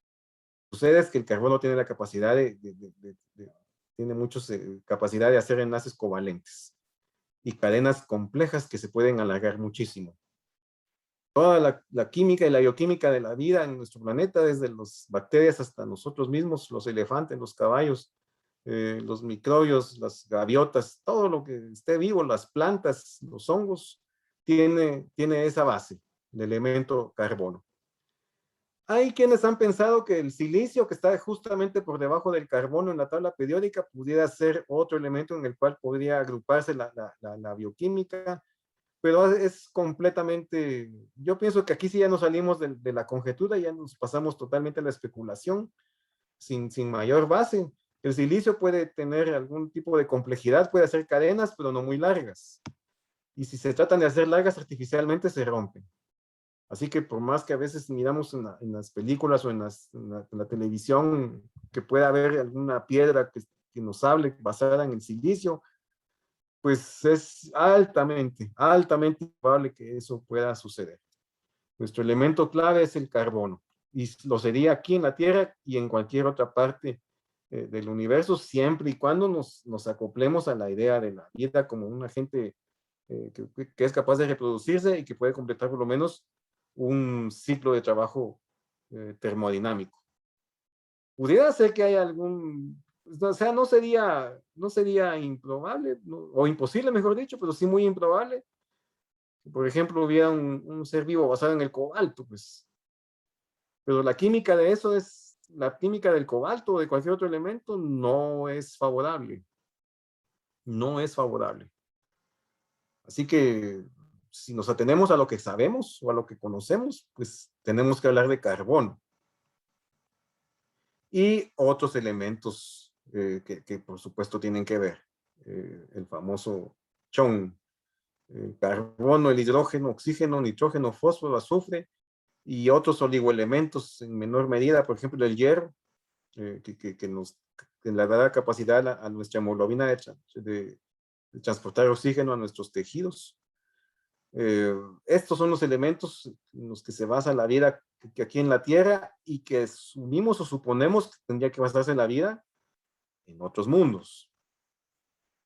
Sucede es que el carbono tiene la capacidad tiene muchas capacidad de hacer enlaces covalentes y cadenas complejas que se pueden alargar muchísimo. Toda la química y la bioquímica de la vida en nuestro planeta, desde las bacterias hasta nosotros mismos, los elefantes, los caballos, los microbios, las gaviotas, todo lo que esté vivo, las plantas, los hongos, tiene esa base, el elemento carbono. Hay quienes han pensado que el silicio, que está justamente por debajo del carbono en la tabla periódica, pudiera ser otro elemento en el cual podría agruparse la bioquímica, pero es completamente, yo pienso que aquí sí ya nos salimos de la conjetura, ya nos pasamos totalmente a la especulación, sin mayor base. El silicio puede tener algún tipo de complejidad, puede hacer cadenas, pero no muy largas. Y si se tratan de hacer largas artificialmente, se rompen. Así que por más que a veces miramos en las películas o en la televisión que pueda haber alguna piedra que nos hable basada en el silicio, pues es altamente, altamente probable que eso pueda suceder. Nuestro elemento clave es el carbono, y lo sería aquí en la Tierra y en cualquier otra parte del universo, siempre y cuando nos acoplemos a la idea de la vida como un agente que es capaz de reproducirse y que puede completar por lo menos un ciclo de trabajo termodinámico. Pudiera ser que haya algún, o sea, no sería improbable, o imposible, mejor dicho, pero sí muy improbable. Por ejemplo, hubiera un ser vivo basado en el cobalto, pues. Pero la química de eso la química del cobalto o de cualquier otro elemento no es favorable. No es favorable. Así que si nos atenemos a lo que sabemos o a lo que conocemos, pues tenemos que hablar de carbono y otros elementos que por supuesto tienen que ver. El famoso chon, el carbono, el hidrógeno, oxígeno, nitrógeno, fósforo, azufre y otros oligoelementos en menor medida, por ejemplo el hierro, que le da la capacidad a nuestra hemoglobina de transportar oxígeno a nuestros tejidos. Estos son los elementos en los que se basa la vida que aquí en la Tierra y que asumimos o suponemos que tendría que basarse la vida en otros mundos.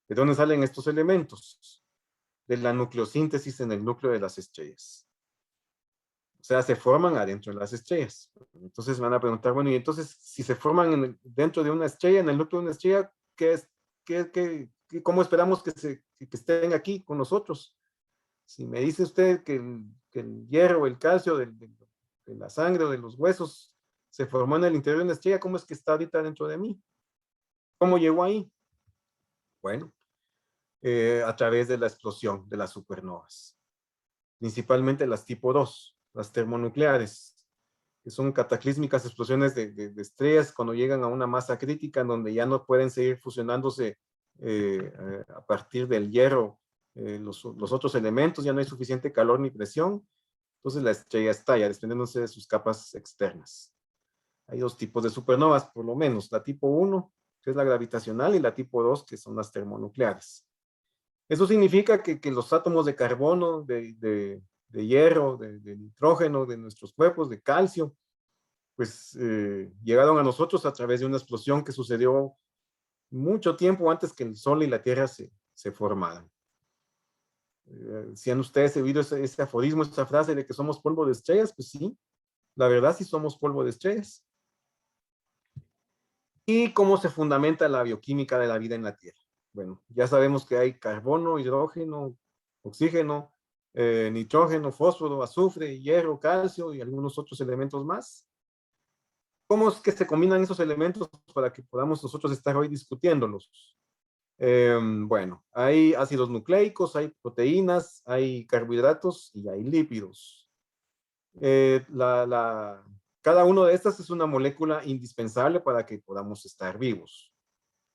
¿De dónde salen estos elementos? De la nucleosíntesis en el núcleo de las estrellas. O sea, se forman adentro de las estrellas. Entonces van a preguntar, bueno, y entonces si se forman dentro de una estrella, en el núcleo de una estrella, ¿cómo esperamos que estén aquí con nosotros? Si me dice usted que el hierro, el calcio de la sangre o de los huesos se formó en el interior de una estrella, ¿cómo es que está ahorita dentro de mí? ¿Cómo llegó ahí? Bueno, a través de la explosión de las supernovas, principalmente las tipo 2, las termonucleares, que son cataclísmicas explosiones de estrellas cuando llegan a una masa crítica en donde ya no pueden seguir fusionándose a partir del hierro los otros elementos, ya no hay suficiente calor ni presión, entonces la estrella estalla desprendiéndose de sus capas externas. Hay dos tipos de supernovas, por lo menos, la tipo 1, que es la gravitacional, y la tipo 2, que son las termonucleares. Eso significa que los átomos de carbono, de hierro, de nitrógeno, de nuestros cuerpos, de calcio, pues llegaron a nosotros a través de una explosión que sucedió mucho tiempo antes que el Sol y la Tierra se formaran. Si han ustedes oído ese aforismo, esa frase de que somos polvo de estrellas, pues sí, la verdad sí somos polvo de estrellas. ¿Y cómo se fundamenta la bioquímica de la vida en la Tierra? bueno, ya sabemos que hay carbono, hidrógeno, oxígeno, nitrógeno, fósforo, azufre, hierro, calcio y algunos otros elementos más. ¿Cómo es que se combinan esos elementos para que podamos nosotros estar hoy discutiéndolos? Bueno, hay ácidos nucleicos, hay proteínas, hay carbohidratos y hay lípidos. Cada uno de estas es una molécula indispensable para que podamos estar vivos.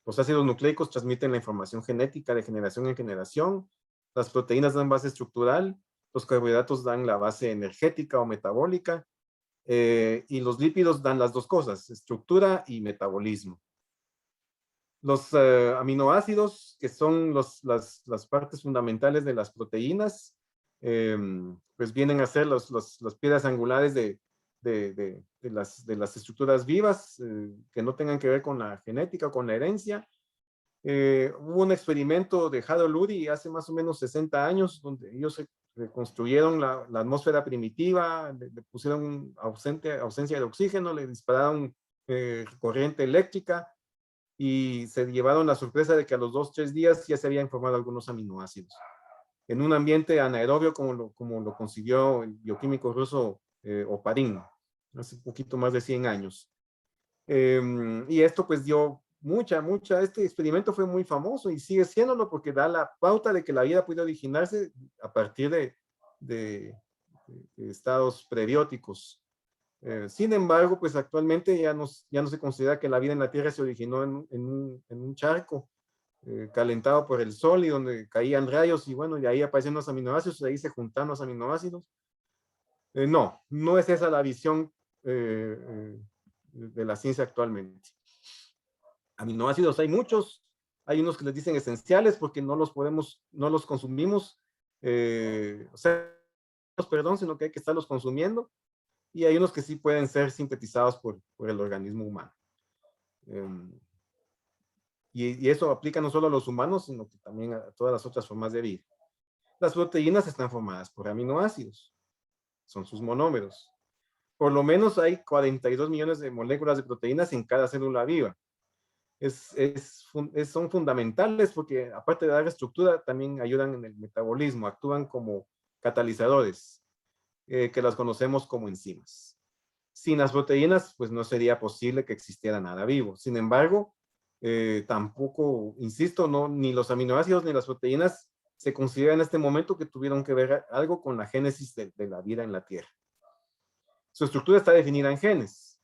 Los ácidos nucleicos transmiten la información genética de generación en generación, las proteínas dan base estructural, los carbohidratos dan la base energética o metabólica, y los lípidos dan las dos cosas, estructura y metabolismo. Los aminoácidos, que son las partes fundamentales de las proteínas, pues vienen a ser las piedras angulares de las estructuras vivas, que no tengan que ver con la genética o con la herencia. Hubo un experimento de Harold Urey hace más o menos 60 años, donde ellos reconstruyeron la atmósfera primitiva, le pusieron ausencia de oxígeno, le dispararon corriente eléctrica, y se llevaron la sorpresa de que a los 2 o 3 días ya se habían formado algunos aminoácidos. En un ambiente anaerobio como lo consiguió el bioquímico ruso Oparin, hace un poquito más de 100 años. Y esto pues dio este experimento fue muy famoso y sigue siéndolo porque da la pauta de que la vida puede originarse a partir de estados prebióticos. Sin embargo, pues actualmente ya no se considera que la vida en la Tierra se originó en un charco calentado por el sol y donde caían rayos y bueno, y ahí aparecen los aminoácidos, y ahí se juntan los aminoácidos. No es esa la visión de la ciencia actualmente. Aminoácidos hay muchos, hay unos que les dicen esenciales porque no los consumimos, o sea, perdón, sino que hay que estarlos consumiendo. Y hay unos que sí pueden ser sintetizados por el organismo humano. Y eso aplica no solo a los humanos, sino que también a todas las otras formas de vida. Las proteínas están formadas por aminoácidos, son sus monómeros. Por lo menos hay 42 millones de moléculas de proteínas en cada célula viva. Son fundamentales porque aparte de dar estructura, también ayudan en el metabolismo, actúan como catalizadores, que las conocemos como enzimas. Sin las proteínas, pues no sería posible que existiera nada vivo. Sin embargo, tampoco, insisto, ni los aminoácidos ni las proteínas se consideran en este momento que tuvieron que ver algo con la génesis de la vida en la Tierra. Su estructura está definida en genes,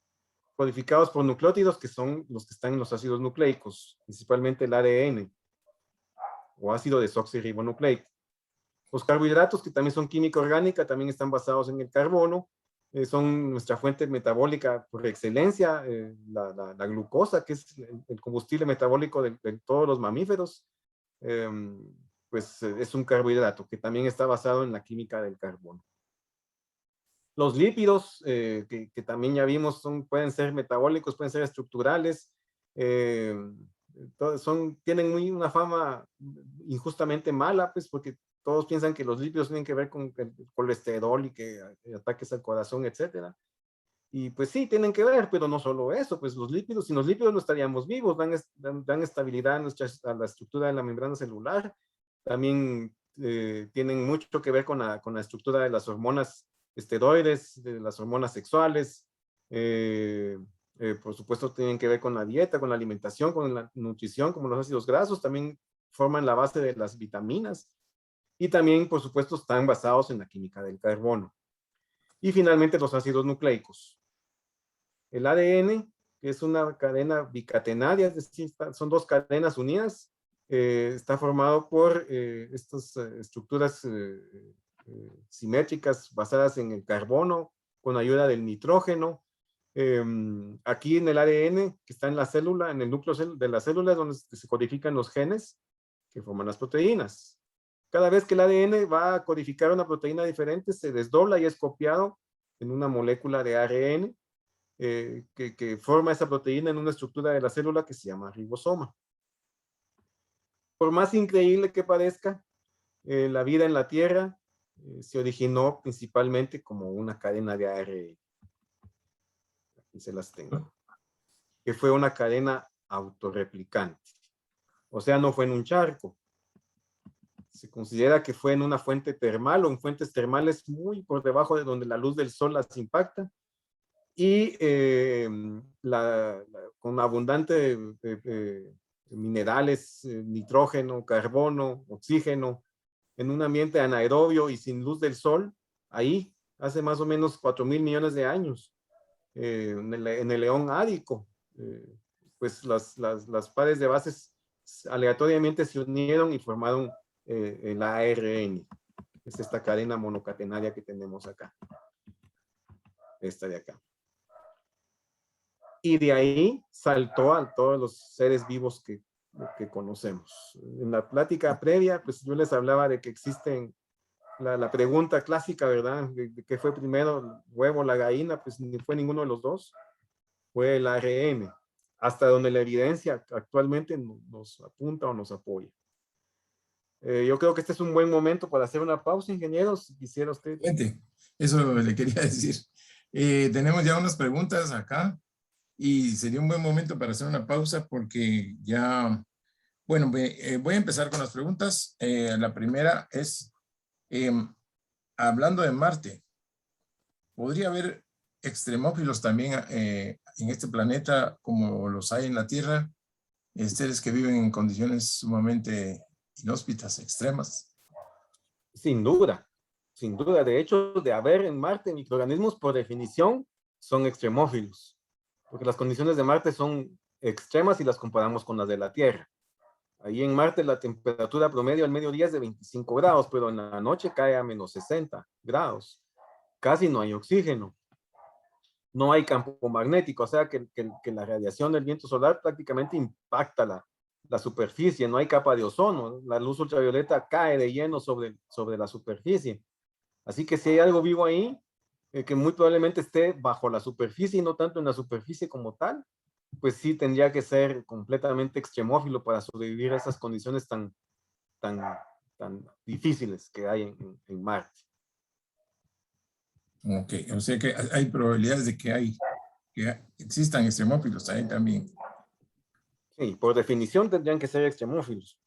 codificados por nucleótidos, que son los que están en los ácidos nucleicos, principalmente el ADN, o ácido desoxirribonucleico. Los carbohidratos, que también son química orgánica, también están basados en el carbono, son nuestra fuente metabólica por excelencia, la glucosa, que es el combustible metabólico de todos los mamíferos, pues es un carbohidrato que también está basado en la química del carbono. Los lípidos, que también ya vimos, pueden ser metabólicos, pueden ser estructurales, tienen una fama injustamente mala, pues porque todos piensan que los lípidos tienen que ver con el colesterol y que ataques al corazón, etcétera. Y pues sí, tienen que ver, pero no solo eso, pues los lípidos, sin los lípidos no estaríamos vivos, dan estabilidad a la estructura de la membrana celular, también tienen mucho que ver con la estructura de las hormonas esteroides, de las hormonas sexuales, por supuesto tienen que ver con la dieta, con la alimentación, con la nutrición, como los ácidos grasos, también forman la base de las vitaminas y también, por supuesto, están basados en la química del carbono. Y finalmente los ácidos nucleicos. El ADN, que es una cadena bicatenaria, es decir, son dos cadenas unidas, está formado por estas estructuras simétricas basadas en el carbono con ayuda del nitrógeno. Aquí en el ADN, que está en la célula, en el núcleo de la célula, es donde se codifican los genes que forman las proteínas. Cada vez que el ADN va a codificar una proteína diferente, se desdobla y es copiado en una molécula de ARN que forma esa proteína en una estructura de la célula que se llama ribosoma. Por más increíble que parezca, la vida en la Tierra se originó principalmente como una cadena de ARN. Aquí se las tengo. Que fue una cadena autorreplicante. o sea, no fue en un charco. Se considera que fue en una fuente termal o en fuentes termales muy por debajo de donde la luz del sol las impacta y con abundante minerales, nitrógeno, carbono, oxígeno, en un ambiente anaerobio y sin luz del sol, ahí, hace más o menos 4.000 millones de años, en el Eón Ádico, pues las pares de bases aleatoriamente se unieron y formaron el ARN. Es esta cadena monocatenaria que tenemos acá. Esta de acá. Y de ahí saltó a todos los seres vivos que conocemos. En la plática previa, pues yo les hablaba de que existen la pregunta clásica, ¿verdad? De qué fue primero, el huevo o la gallina, pues ni fue ninguno de los dos, fue el ARN, hasta donde la evidencia actualmente nos apunta o nos apoya. Yo creo que este es un buen momento para hacer una pausa, ingenieros, si quisiera usted. Eso le quería decir. Tenemos ya unas preguntas acá y sería un buen momento para hacer una pausa porque ya, bueno, voy a empezar con las preguntas. La primera es, hablando de Marte, ¿podría haber extremófilos también en este planeta como los hay en la Tierra? Seres que viven en condiciones sumamente inhóspitas, extremas. Sin duda, sin duda. De hecho, de haber en Marte microorganismos, por definición, son extremófilos, porque las condiciones de Marte son extremas si las comparamos con las de la Tierra. Ahí en Marte la temperatura promedio al mediodía es de 25 grados, pero en la noche cae a menos 60 grados. Casi no hay oxígeno. No hay campo magnético, o sea que la radiación del viento solar prácticamente impacta la superficie, no hay capa de ozono, la luz ultravioleta cae de lleno sobre la superficie. Así que si hay algo vivo ahí, que muy probablemente esté bajo la superficie y no tanto en la superficie como tal, pues sí tendría que ser completamente extremófilo para sobrevivir a esas condiciones tan difíciles que hay en Marte. Ok, o sea que hay probabilidades de que existan extremófilos ahí también. Sí, por definición tendrían que ser extremófilos.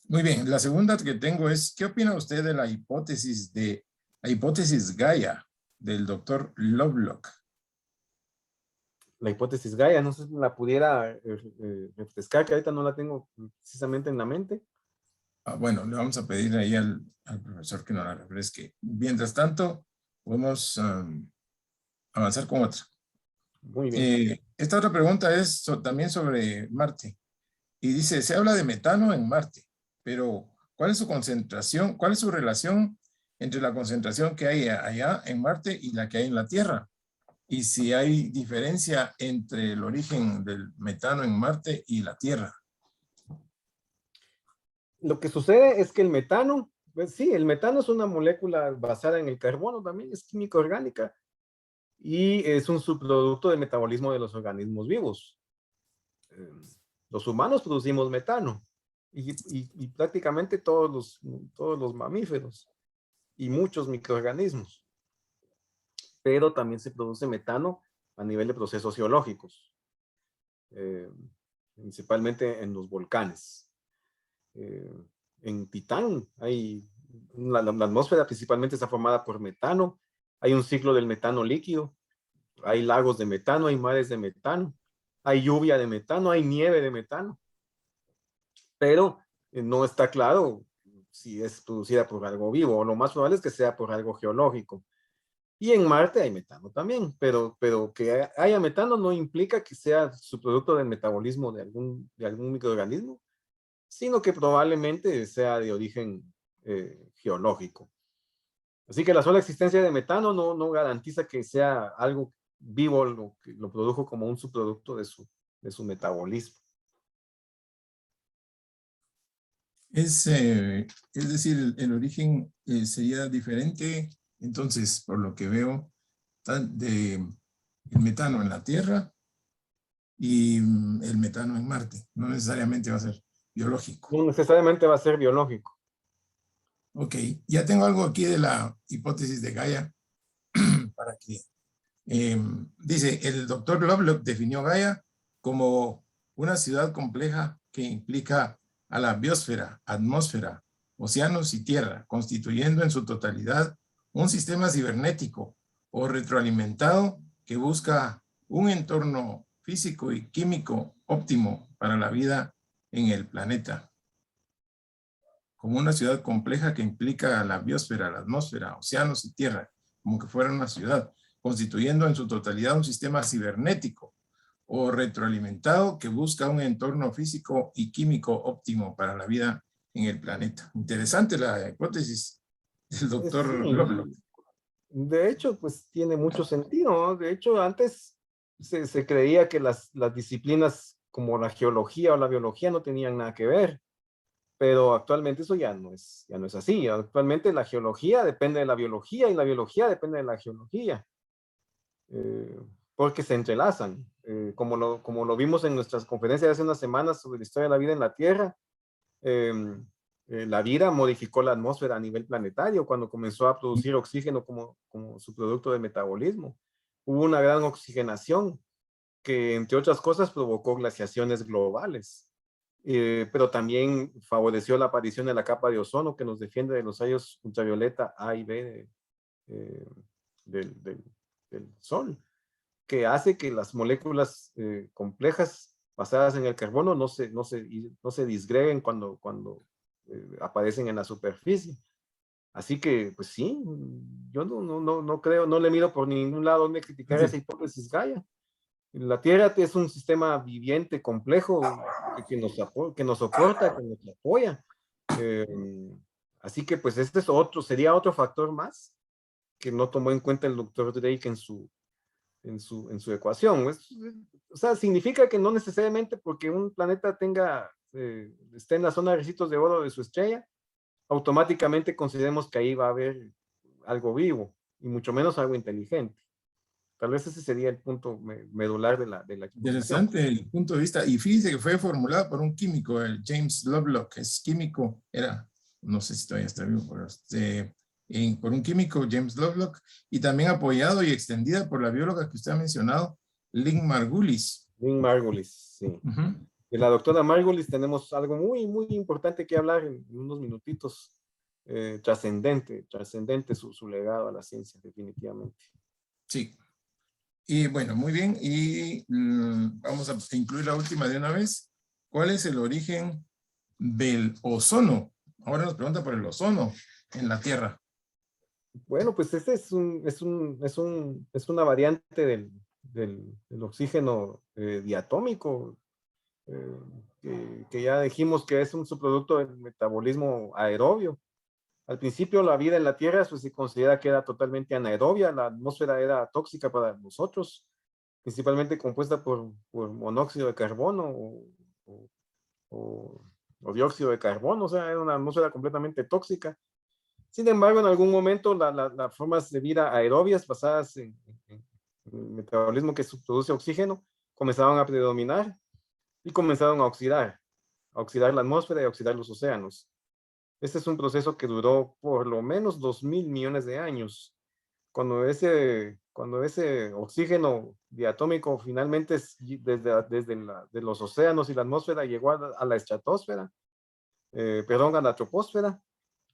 Muy bien, la segunda que tengo es, ¿qué opina usted de la hipótesis Gaia del doctor Lovelock? La hipótesis Gaia, no sé si la pudiera refrescar, que ahorita no la tengo precisamente en la mente. Bueno, le vamos a pedir ahí al profesor que nos la refresque. Mientras tanto, podemos avanzar con otra. Muy bien. Esta otra pregunta es también sobre Marte. Y dice, se habla de metano en Marte, pero ¿cuál es su concentración? ¿Cuál es su relación entre la concentración que hay allá en Marte y la que hay en la Tierra? Y si hay diferencia entre el origen del metano en Marte y la Tierra. Lo que sucede es que el metano, pues sí, el metano es una molécula basada en el carbono, también es química orgánica y es un subproducto del metabolismo de los organismos vivos. Los humanos producimos metano y prácticamente todos los mamíferos y muchos microorganismos. Pero también se produce metano a nivel de procesos geológicos, principalmente en los volcanes. En Titán la atmósfera principalmente está formada por metano, hay un ciclo del metano líquido, hay lagos de metano, hay mares de metano, hay lluvia de metano, hay nieve de metano, pero no está claro si es producida por algo vivo, o lo más probable es que sea por algo geológico. Y en Marte hay metano también, pero que haya metano no implica que sea su producto del metabolismo de algún microorganismo, sino que probablemente sea de origen geológico. Así que la sola existencia de metano no garantiza que sea algo vivo lo que lo produjo como un subproducto de su metabolismo. Es decir, el origen sería diferente, entonces, por lo que veo, el metano en la Tierra y el metano en Marte. No necesariamente va a ser biológico. No necesariamente va a ser biológico. Ok, ya tengo algo aquí de la hipótesis de Gaia para que dice, el doctor Lovelock definió Gaia como una ciudad compleja que implica a la biosfera, atmósfera, océanos y tierra, constituyendo en su totalidad un sistema cibernético o retroalimentado que busca un entorno físico y químico óptimo para la vida en el planeta. Como una ciudad compleja que implica a la biosfera, la atmósfera, océanos y tierra, como que fuera una ciudad, constituyendo en su totalidad un sistema cibernético o retroalimentado que busca un entorno físico y químico óptimo para la vida en el planeta. Interesante la hipótesis del doctor Lovelock. Sí, de hecho, pues tiene mucho sentido, ¿no? De hecho, antes se creía que las disciplinas como la geología o la biología no tenían nada que ver, pero actualmente eso ya no es así. Actualmente la geología depende de la biología y la biología depende de la geología, eh, porque se entrelazan. Como lo vimos en nuestras conferencias hace unas semanas sobre la historia de la vida en la Tierra, la vida modificó la atmósfera a nivel planetario cuando comenzó a producir oxígeno como su producto de metabolismo. Hubo una gran oxigenación que, entre otras cosas, provocó glaciaciones globales, pero también favoreció la aparición de la capa de ozono que nos defiende de los rayos ultravioleta A y B eh, del, del, del Sol, que hace que las moléculas complejas basadas en el carbono no se disgreguen cuando aparecen en la superficie. Así que, pues sí, yo no creo, no le miro por ningún lado donde criticar esa hipótesis Gaia. La Tierra es un sistema viviente, complejo, que nos soporta, que nos apoya. Eh, Así que, pues, este es sería otro factor más que no tomó en cuenta el doctor Drake en su ecuación. O sea, significa que no necesariamente porque un planeta esté en la zona de recitos de oro de su estrella, automáticamente consideremos que ahí va a haber algo vivo, y mucho menos algo inteligente. Tal vez ese sería el punto medular de la exposición. Interesante el punto de vista. Y fíjese que fue formulada por un químico, el James Lovelock, es químico, no sé si todavía está vivo, pero por un químico, James Lovelock, y también apoyado y extendida por la bióloga que usted ha mencionado, Lynn Margulis. Lynn Margulis, sí. De la doctora Margulis tenemos algo muy importante que hablar en unos minutitos. Trascendente su legado a la ciencia, definitivamente. Sí. Y bueno, muy bien. Y vamos a incluir la última de una vez. ¿Cuál es el origen del ozono? Ahora nos pregunta por el ozono en la Tierra. Bueno, pues este es una variante del oxígeno diatómico, que ya dijimos que es un subproducto del metabolismo aerobio. Al principio la vida en la Tierra pues, se considera que era totalmente anaerobia, la atmósfera era tóxica para nosotros, principalmente compuesta por monóxido de carbono o, o dióxido de carbono, o sea, era una atmósfera completamente tóxica. Sin embargo, en algún momento las formas de vida aerobias basadas en el metabolismo que produce oxígeno comenzaron a predominar y comenzaron a oxidar la atmósfera y a oxidar los océanos. Este es un proceso que duró por lo menos 2.000 millones de años. Cuando ese oxígeno diatómico finalmente de los océanos y la atmósfera llegó a la estratosfera, a la troposfera,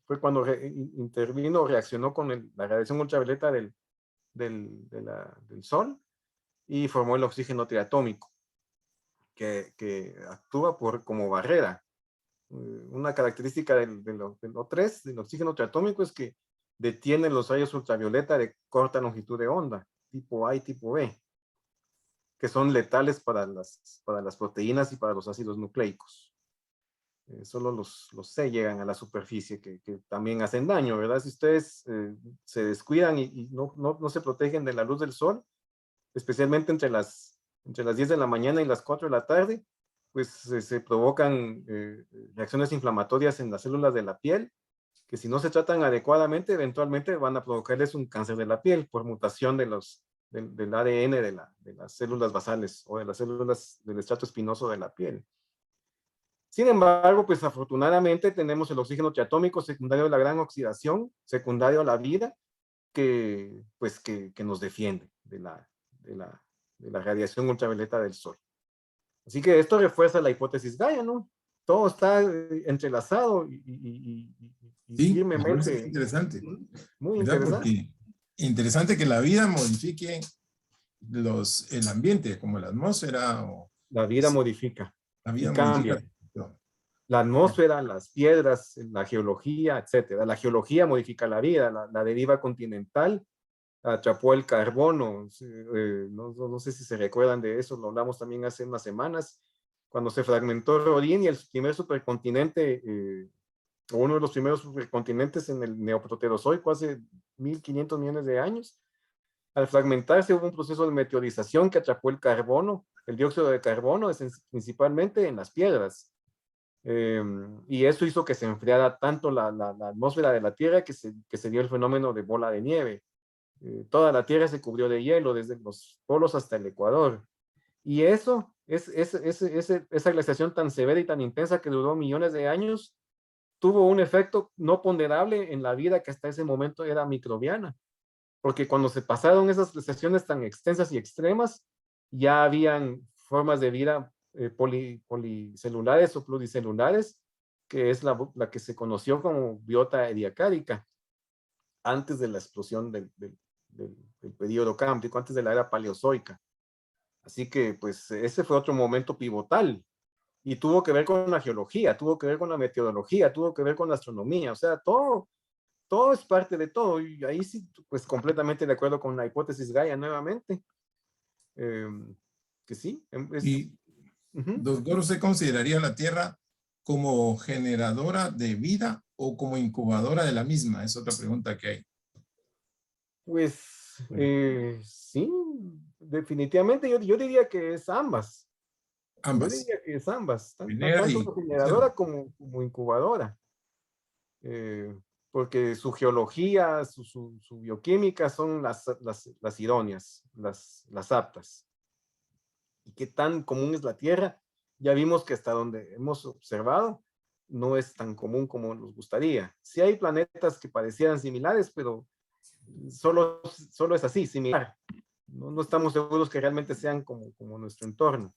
fue cuando intervino, reaccionó con la radiación ultravioleta del Sol y formó el oxígeno triatómico, que actúa como barrera. Una característica del O3, del oxígeno triatómico, es que detiene los rayos ultravioleta de corta longitud de onda, tipo A y tipo B, que son letales para las proteínas y para los ácidos nucleicos. Solo los C llegan a la superficie, que también hacen daño, ¿verdad? Si ustedes se descuidan y no se protegen de la luz del sol, especialmente entre las 10 de la mañana y las 4 de la tarde, pues se provocan reacciones inflamatorias en las células de la piel, que si no se tratan adecuadamente, eventualmente van a provocarles un cáncer de la piel por mutación del ADN de las células basales o de las células del estrato espinoso de la piel. Sin embargo, pues afortunadamente tenemos el oxígeno triatómico secundario de la gran oxidación, secundario a la vida, que nos defiende de la radiación ultravioleta del sol. Así que esto refuerza la hipótesis Gaia, ¿no? Todo está entrelazado y Sí, me parece firmemente. interesante, Muy ¿verdad? interesante. Porque interesante que la vida modifique el ambiente, como la atmósfera o La vida modifica la y vida modifica. cambia. La atmósfera, las piedras, la geología, etcétera. La geología modifica la vida, la deriva continental atrapó el carbono. No sé si se recuerdan de eso, lo hablamos también hace unas semanas, cuando se fragmentó Rodin y el primer supercontinente, o uno de los primeros supercontinentes en el Neoproterozoico hace 1500 millones de años. Al fragmentarse hubo un proceso de meteorización que atrapó el carbono, el dióxido de carbono, principalmente en las piedras. Y eso hizo que se enfriara tanto la atmósfera de la Tierra que se dio el fenómeno de bola de nieve. Toda la Tierra se cubrió de hielo, desde los polos hasta el Ecuador. Y eso, esa glaciación tan severa y tan intensa que duró millones de años, tuvo un efecto no ponderable en la vida que hasta ese momento era microbiana. Porque cuando se pasaron esas glaciaciones tan extensas y extremas, ya habían formas de vida policelulares o pluricelulares, que es la que se conoció como biota ediacárica, antes de la explosión del periodo cámbrico, antes de la era paleozoica. Así que, pues, ese fue otro momento pivotal y tuvo que ver con la geología, tuvo que ver con la meteorología, tuvo que ver con la astronomía, o sea, todo es parte de todo. Y ahí sí, pues, completamente de acuerdo con la hipótesis Gaia nuevamente. Que sí, Y, doctor, ¿usted consideraría la Tierra como generadora de vida o como incubadora de la misma? Es otra pregunta que hay. Pues sí, definitivamente yo diría que es ambas. Yo Ambas. diría que es ambas, Genera tanto y generadora conserva. como incubadora, eh, porque su geología, su bioquímica son las idóneas, las aptas. ¿Y qué tan común es la Tierra? Ya vimos que hasta donde hemos observado no es tan común como nos gustaría. Sí hay planetas que parecieran similares, pero solo es así, similar. No estamos seguros que realmente sean como nuestro entorno.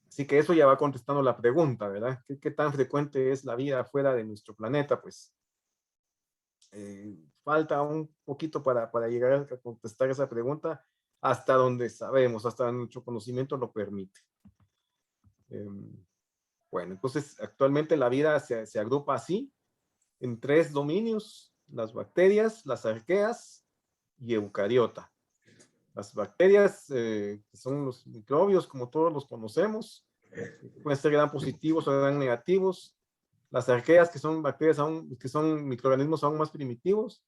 Así que eso ya va contestando la pregunta, ¿verdad? ¿Qué tan frecuente es la vida fuera de nuestro planeta? Pues falta un poquito para llegar a contestar esa pregunta hasta donde sabemos, hasta donde nuestro conocimiento lo permite. Bueno, entonces actualmente la vida se agrupa así, en 3 dominios: las bacterias, las arqueas y eucariota. Las bacterias, que son los microbios, como todos los conocemos, pueden ser gran positivos o gran negativos. Las arqueas, que son bacterias que son microorganismos aún más primitivos.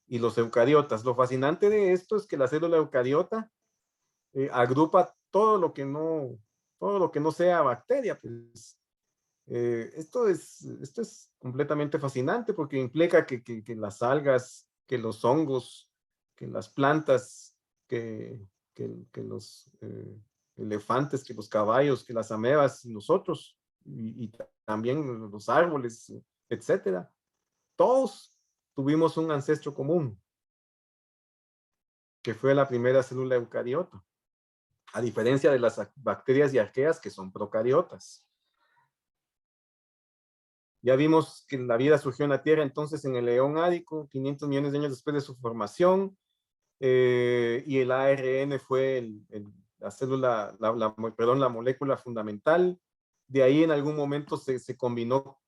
Y los eucariotas. Lo fascinante de esto es que la célula eucariota agrupa todo lo que no sea bacteria. Pues, esto es completamente fascinante porque implica que las algas, que los hongos, que las plantas, que los elefantes, que los caballos, que las amebas, nosotros, y también los árboles, etcétera, todos tuvimos un ancestro común, que fue la primera célula eucariota, a diferencia de las bacterias y arqueas que son procariotas. Ya vimos que la vida surgió en la Tierra entonces en el Eón Ádico, 500 millones de años después de su formación, y el ARN fue la célula, la molécula fundamental. De ahí en algún momento se combinó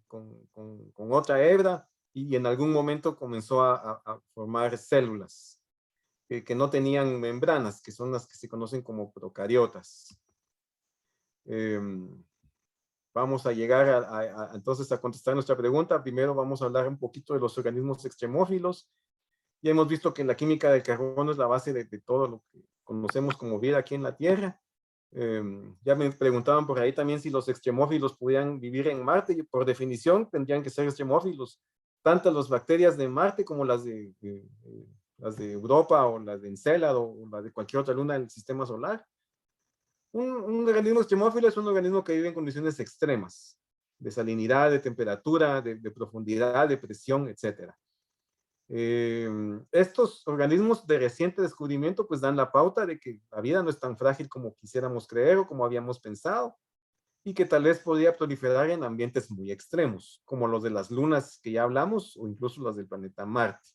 con otra hebra y en algún momento comenzó a formar células que no tenían membranas, que son las que se conocen como procariotas. Vamos a llegar entonces a contestar nuestra pregunta. Primero vamos a hablar un poquito de los organismos extremófilos. Ya hemos visto que la química del carbono es la base de todo lo que conocemos como vida aquí en la Tierra. Ya me preguntaban por ahí también si los extremófilos podían vivir en Marte. Y por definición tendrían que ser extremófilos, tanto las bacterias de Marte como las de Europa o las de Encélado o las de cualquier otra luna del sistema solar. Un organismo extremófilo es un organismo que vive en condiciones extremas, de salinidad, de temperatura, de profundidad, de presión, etc. Estos organismos de reciente descubrimiento pues dan la pauta de que la vida no es tan frágil como quisiéramos creer o como habíamos pensado, y que tal vez podría proliferar en ambientes muy extremos, como los de las lunas que ya hablamos, o incluso los del planeta Marte.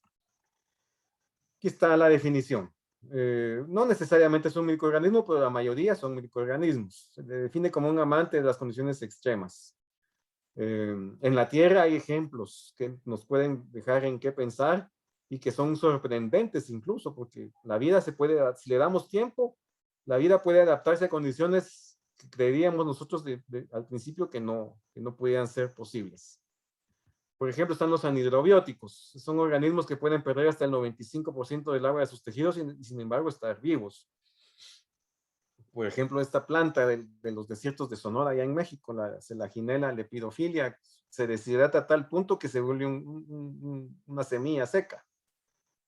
Aquí está la definición. No necesariamente es un microorganismo, pero la mayoría son microorganismos. Se le define como un amante de las condiciones extremas. En la Tierra hay ejemplos que nos pueden dejar en qué pensar y que son sorprendentes incluso, porque la vida se puede, si le damos tiempo, la vida puede adaptarse a condiciones que creeríamos nosotros al principio que no podían ser posibles. Por ejemplo, están los anhidrobióticos. Son organismos que pueden perder hasta el 95% del agua de sus tejidos y sin embargo estar vivos. Por ejemplo, esta planta de los desiertos de Sonora, allá en México, la Selaginella lepidophila, se deshidrata a tal punto que se vuelve una semilla seca.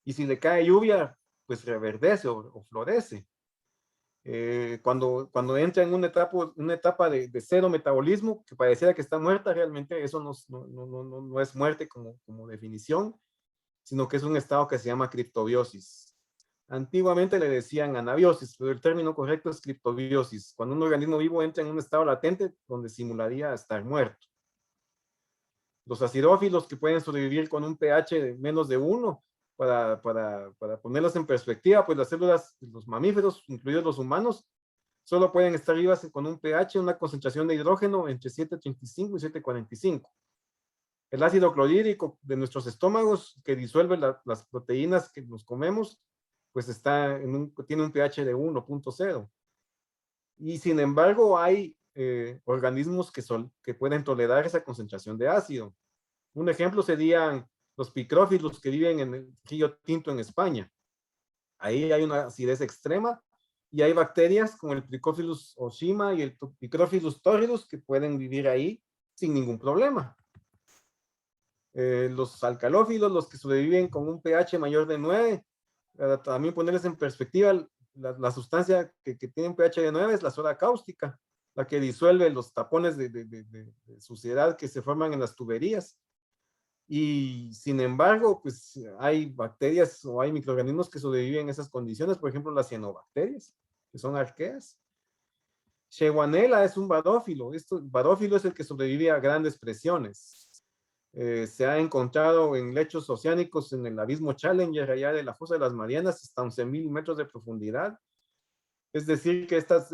Y si le cae lluvia, pues reverdece o florece. Cuando entra en una etapa de cero metabolismo, que pareciera que está muerta, realmente eso no es muerte como definición, sino que es un estado que se llama criptobiosis. Antiguamente le decían anabiosis, pero el término correcto es criptobiosis, cuando un organismo vivo entra en un estado latente donde simularía estar muerto. Los acidófilos, que pueden sobrevivir con un pH de menos de 1, para ponerlos en perspectiva, pues las células de los mamíferos, incluidos los humanos, solo pueden estar vivas con un pH, una concentración de hidrógeno entre 7.35 y 7.45. El ácido clorhídrico de nuestros estómagos, que disuelve las proteínas que nos comemos, pues tiene un pH de 1.0. Y sin embargo hay organismos que pueden tolerar esa concentración de ácido. Un ejemplo serían los picrófilos que viven en el Río Tinto en España. Ahí hay una acidez extrema y hay bacterias como el Picrophilus oshima y el Picrophilus torridus que pueden vivir ahí sin ningún problema. Los alcalófilos, los que sobreviven con un pH mayor de 9, para también ponerles en perspectiva, la sustancia que tiene un pH de 9 es la soda cáustica, la que disuelve los tapones de suciedad que se forman en las tuberías. Y sin embargo, pues hay bacterias o hay microorganismos que sobreviven en esas condiciones, por ejemplo, las cianobacterias, que son arqueas. Shewonella es un badófilo. Badófilo es el que sobrevive a grandes presiones. Se ha encontrado en lechos oceánicos en el abismo Challenger, allá de la fosa de las Marianas, hasta 11.000 metros de profundidad. Es decir, que estas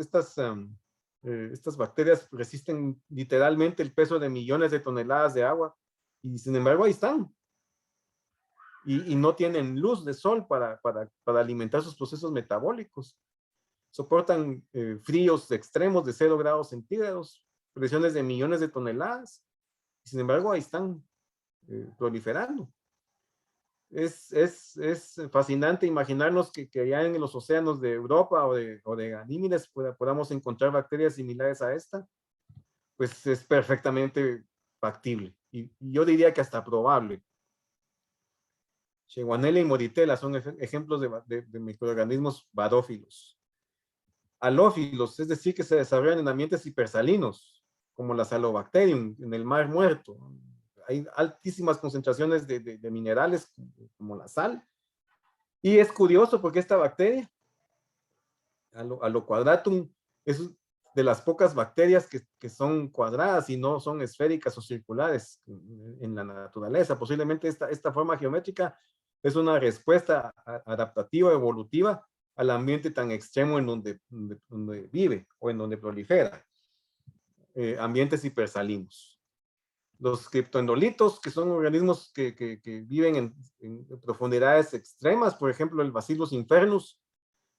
bacterias resisten literalmente el peso de millones de toneladas de agua, y sin embargo ahí están. Y no tienen luz de sol para alimentar sus procesos metabólicos. Soportan fríos extremos de 0 grados centígrados, presiones de millones de toneladas, y sin embargo ahí están proliferando. Es fascinante imaginarnos que allá en los océanos de Europa o de Ganímedes podamos encontrar bacterias similares a esta. Pues es perfectamente factible y yo diría que hasta probable. Shewonella y Moritella son ejemplos de microorganismos badófilos. Halófilos, es decir, que se desarrollan en ambientes hipersalinos, como la Salobacterium, en el mar muerto. Hay altísimas concentraciones de minerales, como la sal. Y es curioso porque esta bacteria, Haloquadratum, es de las pocas bacterias que son cuadradas y no son esféricas o circulares en la naturaleza. Posiblemente esta forma geométrica es una respuesta adaptativa, evolutiva, al ambiente tan extremo en donde vive o en donde prolifera. Ambientes hipersalinos. Los criptoendolitos, que son organismos que viven en profundidades extremas, por ejemplo, el Bacillus infernus,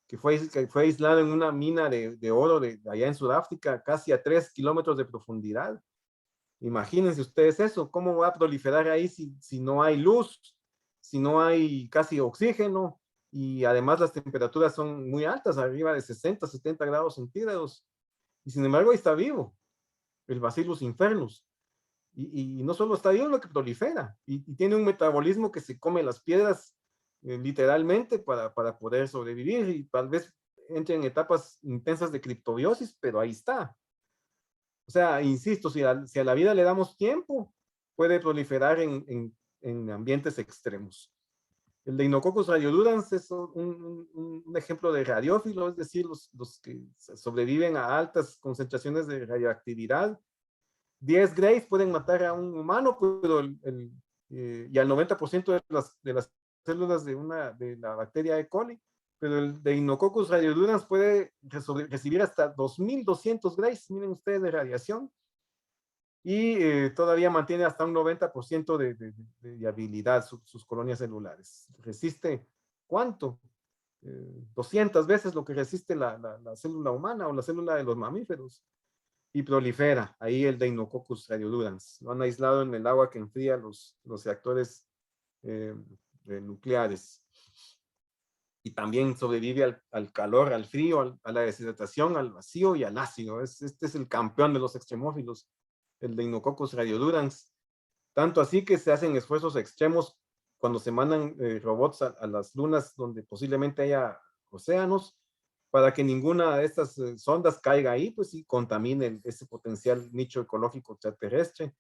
que fue aislado en una mina de oro allá en Sudáfrica, casi a 3 kilómetros de profundidad. Imagínense ustedes eso, ¿cómo va a proliferar ahí si no hay luz, si no hay casi oxígeno, y además las temperaturas son muy altas, arriba de 60, 70 grados centígrados, y sin embargo ahí está vivo, el Bacillus infernus. Y no solo está vivo, lo que prolifera, y tiene un metabolismo que se come las piedras literalmente para poder sobrevivir, y tal vez entre en etapas intensas de criptobiosis, pero ahí está. O sea, insisto, si a la vida le damos tiempo, puede proliferar en ambientes extremos. El Deinococcus radiodurans es un ejemplo de radiófilo, es decir, los que sobreviven a altas concentraciones de radioactividad. 10 grays pueden matar a un humano, pero y al 90% de las células de la bacteria E. coli, pero el Deinococcus radiodurans puede recibir hasta 2200 grays, miren ustedes, de radiación, y todavía mantiene hasta un 90% de viabilidad sus colonias celulares. Resiste, ¿cuánto? 200 veces lo que resiste la célula humana o la célula de los mamíferos. Y prolifera ahí el Deinococcus radiodurans. Lo han aislado en el agua que enfría los reactores nucleares. Y también sobrevive al calor, al frío, a la deshidratación, al vacío y al ácido. Este es el campeón de los extremófilos, el Deinococcus radiodurans. Tanto así que se hacen esfuerzos extremos cuando se mandan robots a las lunas donde posiblemente haya océanos, para que ninguna de estas sondas caiga ahí, pues, y contamine ese potencial nicho ecológico extraterrestre.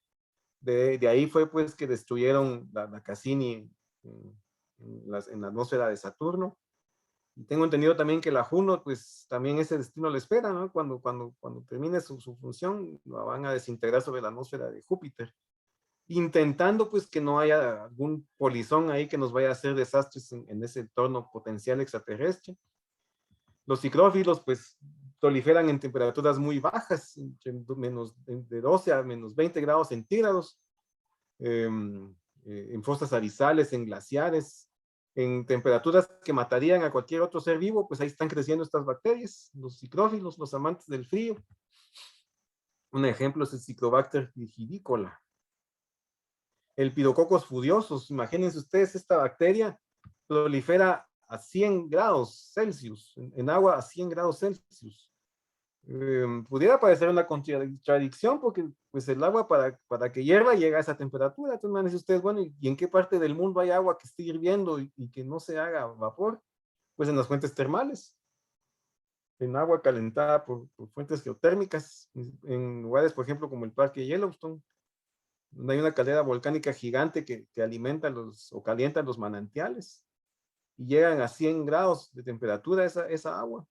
De ahí fue, pues, que destruyeron la Cassini en la atmósfera de Saturno. Y tengo entendido también que la Juno, pues, también ese destino le espera, ¿no? Cuando termine su función, la van a desintegrar sobre la atmósfera de Júpiter, intentando, pues, que no haya algún polizón ahí que nos vaya a hacer desastres en ese entorno potencial extraterrestre. Los ciclófilos, pues, proliferan en temperaturas muy bajas, de 12 a menos 20 grados centígrados, en fosas abisales, en glaciares, en temperaturas que matarían a cualquier otro ser vivo, pues ahí están creciendo estas bacterias, los ciclófilos, los amantes del frío. Un ejemplo es el Ciclobacter frigidicola. El Pidococcus furiosus, imagínense ustedes, esta bacteria prolifera a 100 grados Celsius, en agua a 100 grados Celsius. Pudiera parecer una contradicción porque pues el agua para que hierva llega a esa temperatura. Entonces me dicen ustedes, bueno, ¿y en qué parte del mundo hay agua que esté hirviendo y que no se haga vapor? Pues en las fuentes termales, en agua calentada por fuentes geotérmicas, en lugares, por ejemplo, como el Parque Yellowstone, donde hay una caldera volcánica gigante que alimenta o calienta los manantiales y llegan a 100 grados de temperatura esa agua.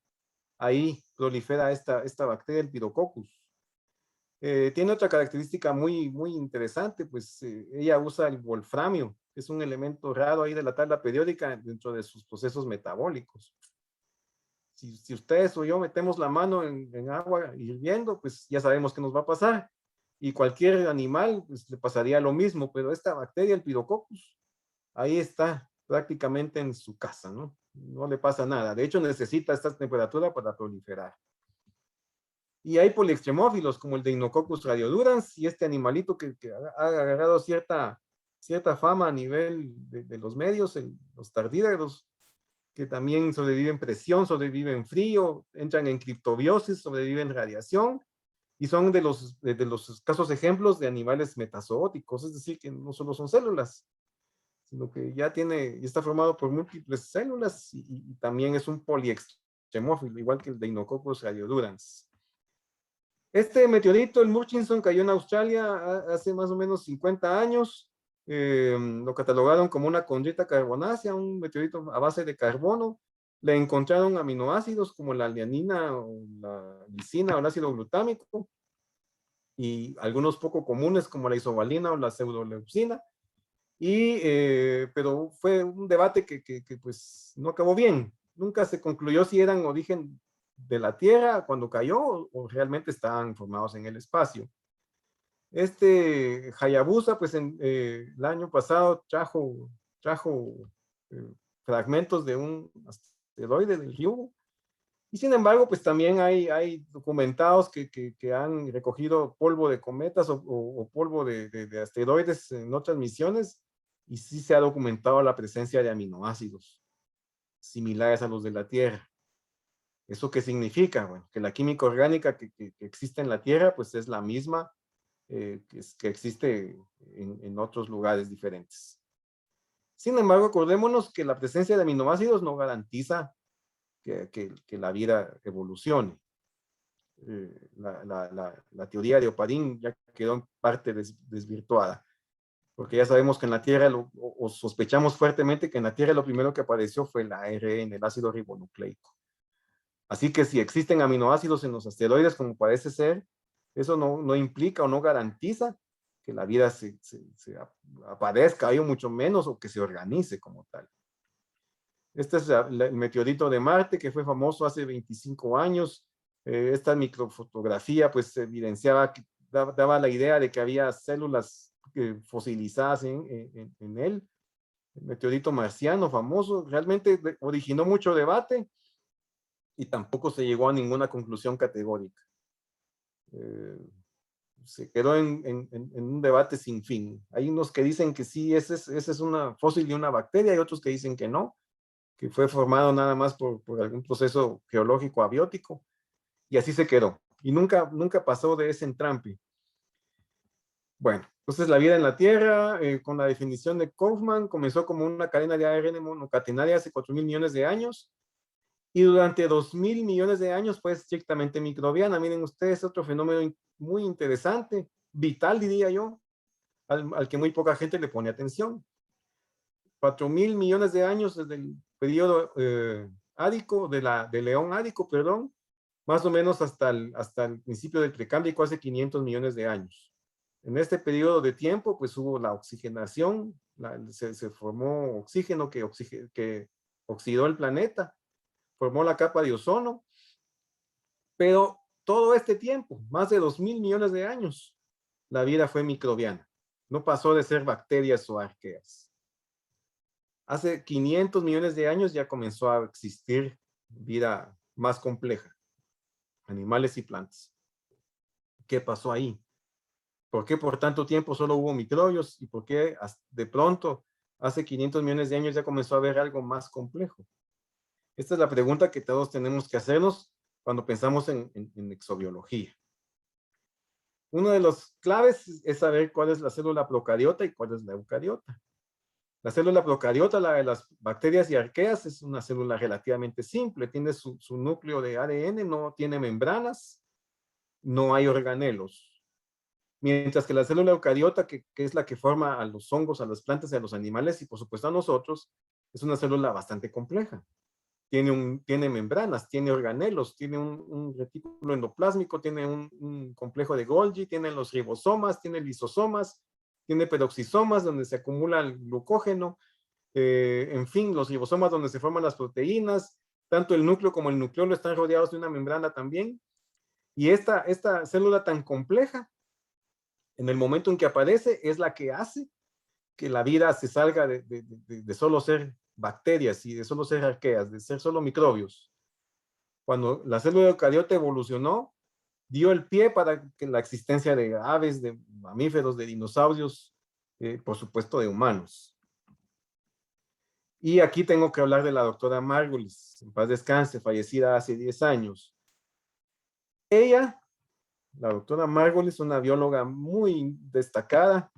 Ahí prolifera esta bacteria, el Pidococcus. Tiene otra característica muy, muy interesante, pues ella usa el wolframio, que es un elemento raro ahí de la tabla periódica dentro de sus procesos metabólicos. Si ustedes o yo metemos la mano en agua hirviendo, pues ya sabemos qué nos va a pasar. Y cualquier animal, pues le pasaría lo mismo, pero esta bacteria, el Pidococcus, ahí está prácticamente en su casa, ¿no? No le pasa nada. De hecho, necesita esta temperatura para proliferar. Y hay poliextremófilos como el Deinococcus radiodurans y este animalito que ha agarrado cierta fama a nivel de los medios, los tardígrados, que también sobreviven presión, sobreviven frío, entran en criptobiosis, sobreviven radiación, y son de los casos ejemplos de animales metazoóticos, es decir, que no solo son células, sino que ya está formado por múltiples células y también es un poliextremófilo, igual que el Deinococcus radiodurans. Este meteorito, el Murchison, cayó en Australia hace más o menos 50 años. Lo catalogaron como una condrita carbonácea, un meteorito a base de carbono. Le encontraron aminoácidos como la lianina o la lisina o el ácido glutámico y algunos poco comunes como la isovalina o la pseudoleucina. Pero fue un debate que pues no acabó bien. Nunca se concluyó si eran origen de la Tierra cuando cayó o realmente estaban formados en el espacio. Este Hayabusa, pues el año pasado trajo fragmentos de un asteroide del Ryugu. Y sin embargo, pues también hay documentados que han recogido polvo de cometas o polvo de asteroides en otras misiones y sí se ha documentado la presencia de aminoácidos similares a los de la Tierra. ¿Eso qué significa? Bueno, que la química orgánica que existe en la Tierra pues es la misma que existe en otros lugares diferentes. Sin embargo, acordémonos que la presencia de aminoácidos no garantiza que la vida evolucione. La teoría de Oparin ya quedó en parte desvirtuada. porque ya sabemos que en la Tierra, o sospechamos fuertemente que en la Tierra lo primero que apareció fue el ARN, el ácido ribonucleico. Así que si existen aminoácidos en los asteroides, como parece ser, eso no implica o no garantiza que la vida se aparezca, o mucho menos, o que se organice como tal. Este es el meteorito de Marte, que fue famoso hace 25 años. Esta microfotografía pues evidenciaba, daba la idea de que había células fosilizadas en él. El meteorito marciano famoso realmente originó mucho debate y tampoco se llegó a ninguna conclusión categórica. Se quedó en un debate sin fin. Hay unos que dicen que sí, ese es una fósil de una bacteria, y otros que dicen que no, que fue formado nada más por algún proceso geológico abiótico, y así se quedó. Y nunca pasó de ese entrampe. Bueno, entonces la vida en la Tierra, con la definición de Kaufman, comenzó como una cadena de ARN monocatenaria hace 4.000 millones de años, y durante 2.000 millones de años fue estrictamente microbiana. Miren ustedes, otro fenómeno muy interesante, vital diría yo, al que muy poca gente le pone atención. 4.000 millones de años desde el periodo ádico, de León ádico, perdón, más o menos hasta el principio del Precámbrico, hace 500 millones de años. En este periodo de tiempo, pues hubo la oxigenación, se formó oxígeno que oxidó el planeta, formó la capa de ozono, pero todo este tiempo, más de 2.000 millones de años, la vida fue microbiana. No pasó de ser bacterias o arqueas. Hace 500 millones de años ya comenzó a existir vida más compleja, animales y plantas. ¿Qué pasó ahí? ¿Por qué por tanto tiempo solo hubo microbios? ¿Y por qué de pronto hace 500 millones de años ya comenzó a haber algo más complejo? Esta es la pregunta que todos tenemos que hacernos cuando pensamos en exobiología. Una de las claves es saber cuál es la célula procariota y cuál es la eucariota. La célula procariota, la de las bacterias y arqueas, es una célula relativamente simple. Tiene su núcleo de ADN, no tiene membranas, no hay organelos. Mientras que la célula eucariota, que es la que forma a los hongos, a las plantas y a los animales, y por supuesto a nosotros, es una célula bastante compleja. Tiene membranas, tiene organelos, tiene un retículo endoplásmico, tiene un complejo de Golgi, tiene los ribosomas, tiene lisosomas, tiene peroxisomas donde se acumula el glucógeno, en fin, los ribosomas donde se forman las proteínas, tanto el núcleo como el nucleolo están rodeados de una membrana también. Y esta célula tan compleja, en el momento en que aparece, es la que hace que la vida se salga de solo ser bacterias y de solo ser arqueas, de ser solo microbios. Cuando la célula eucariota evolucionó, dio el pie para que la existencia de aves, de mamíferos, de dinosaurios, por supuesto de humanos. Y aquí tengo que hablar de la doctora Margulis, en paz descanse, fallecida hace 10 años. Ella, la doctora Margulis, una bióloga muy destacada,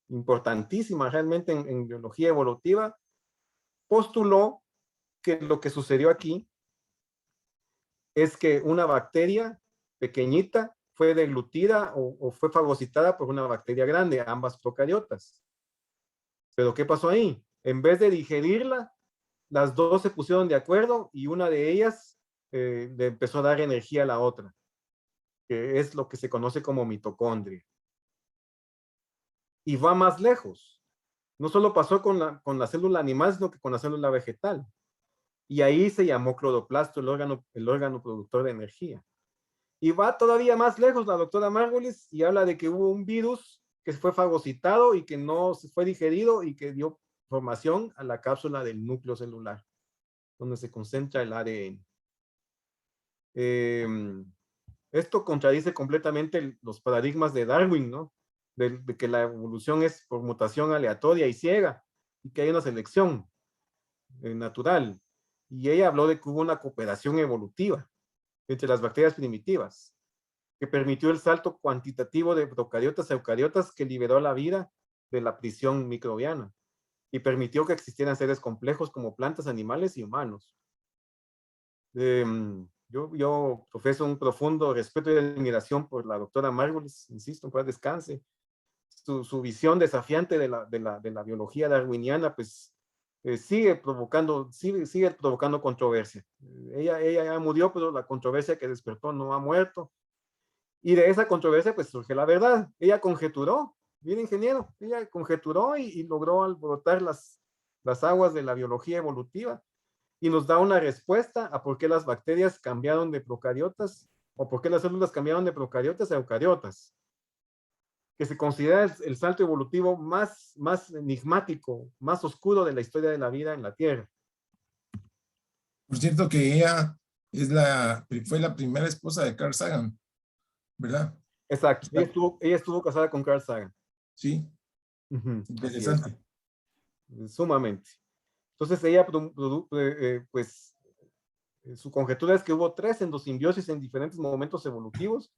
importantísima realmente en biología evolutiva, postuló que lo que sucedió aquí es que una bacteria pequeñita fue deglutida o fue fagocitada por una bacteria grande, ambas procariotas. Pero ¿qué pasó ahí? En vez de digerirla, las dos se pusieron de acuerdo y una de ellas le empezó a dar energía a la otra, que es lo que se conoce como mitocondria. Y va más lejos. No solo pasó con la célula animal, sino que con la célula vegetal. Y ahí se llamó cloroplasto, el órgano productor de energía. Y va todavía más lejos la doctora Margulis y habla de que hubo un virus que fue fagocitado y que no se fue digerido y que dio formación a la cápsula del núcleo celular, donde se concentra el ADN. Esto contradice completamente los paradigmas de Darwin, ¿no? De que la evolución es por mutación aleatoria y ciega y que hay una selección natural. Y ella habló de que hubo una cooperación evolutiva entre las bacterias primitivas que permitió el salto cuantitativo de procariotas a eucariotas que liberó la vida de la prisión microbiana y permitió que existieran seres complejos como plantas, animales y humanos. Yo profeso un profundo respeto y admiración por la doctora Margulis, insisto, en paz descanse. su visión desafiante de la biología darwiniana, pues sigue provocando controversia. Ella ya murió, pero la controversia que despertó no ha muerto. Y de esa controversia pues surge la verdad. Ella conjeturó, bien ingeniero, ella conjeturó y logró alborotar las aguas de la biología evolutiva y nos da una respuesta a por qué las bacterias cambiaron de procariotas o por qué las células cambiaron de procariotas a eucariotas, que se considera el salto evolutivo más enigmático, más oscuro de la historia de la vida en la Tierra. Por cierto que ella fue la primera esposa de Carl Sagan, ¿verdad? Exacto, ella estuvo casada con Carl Sagan. Sí, interesante. Sumamente. Entonces ella, pues, su conjetura es que hubo 3 endosimbiosis en diferentes momentos evolutivos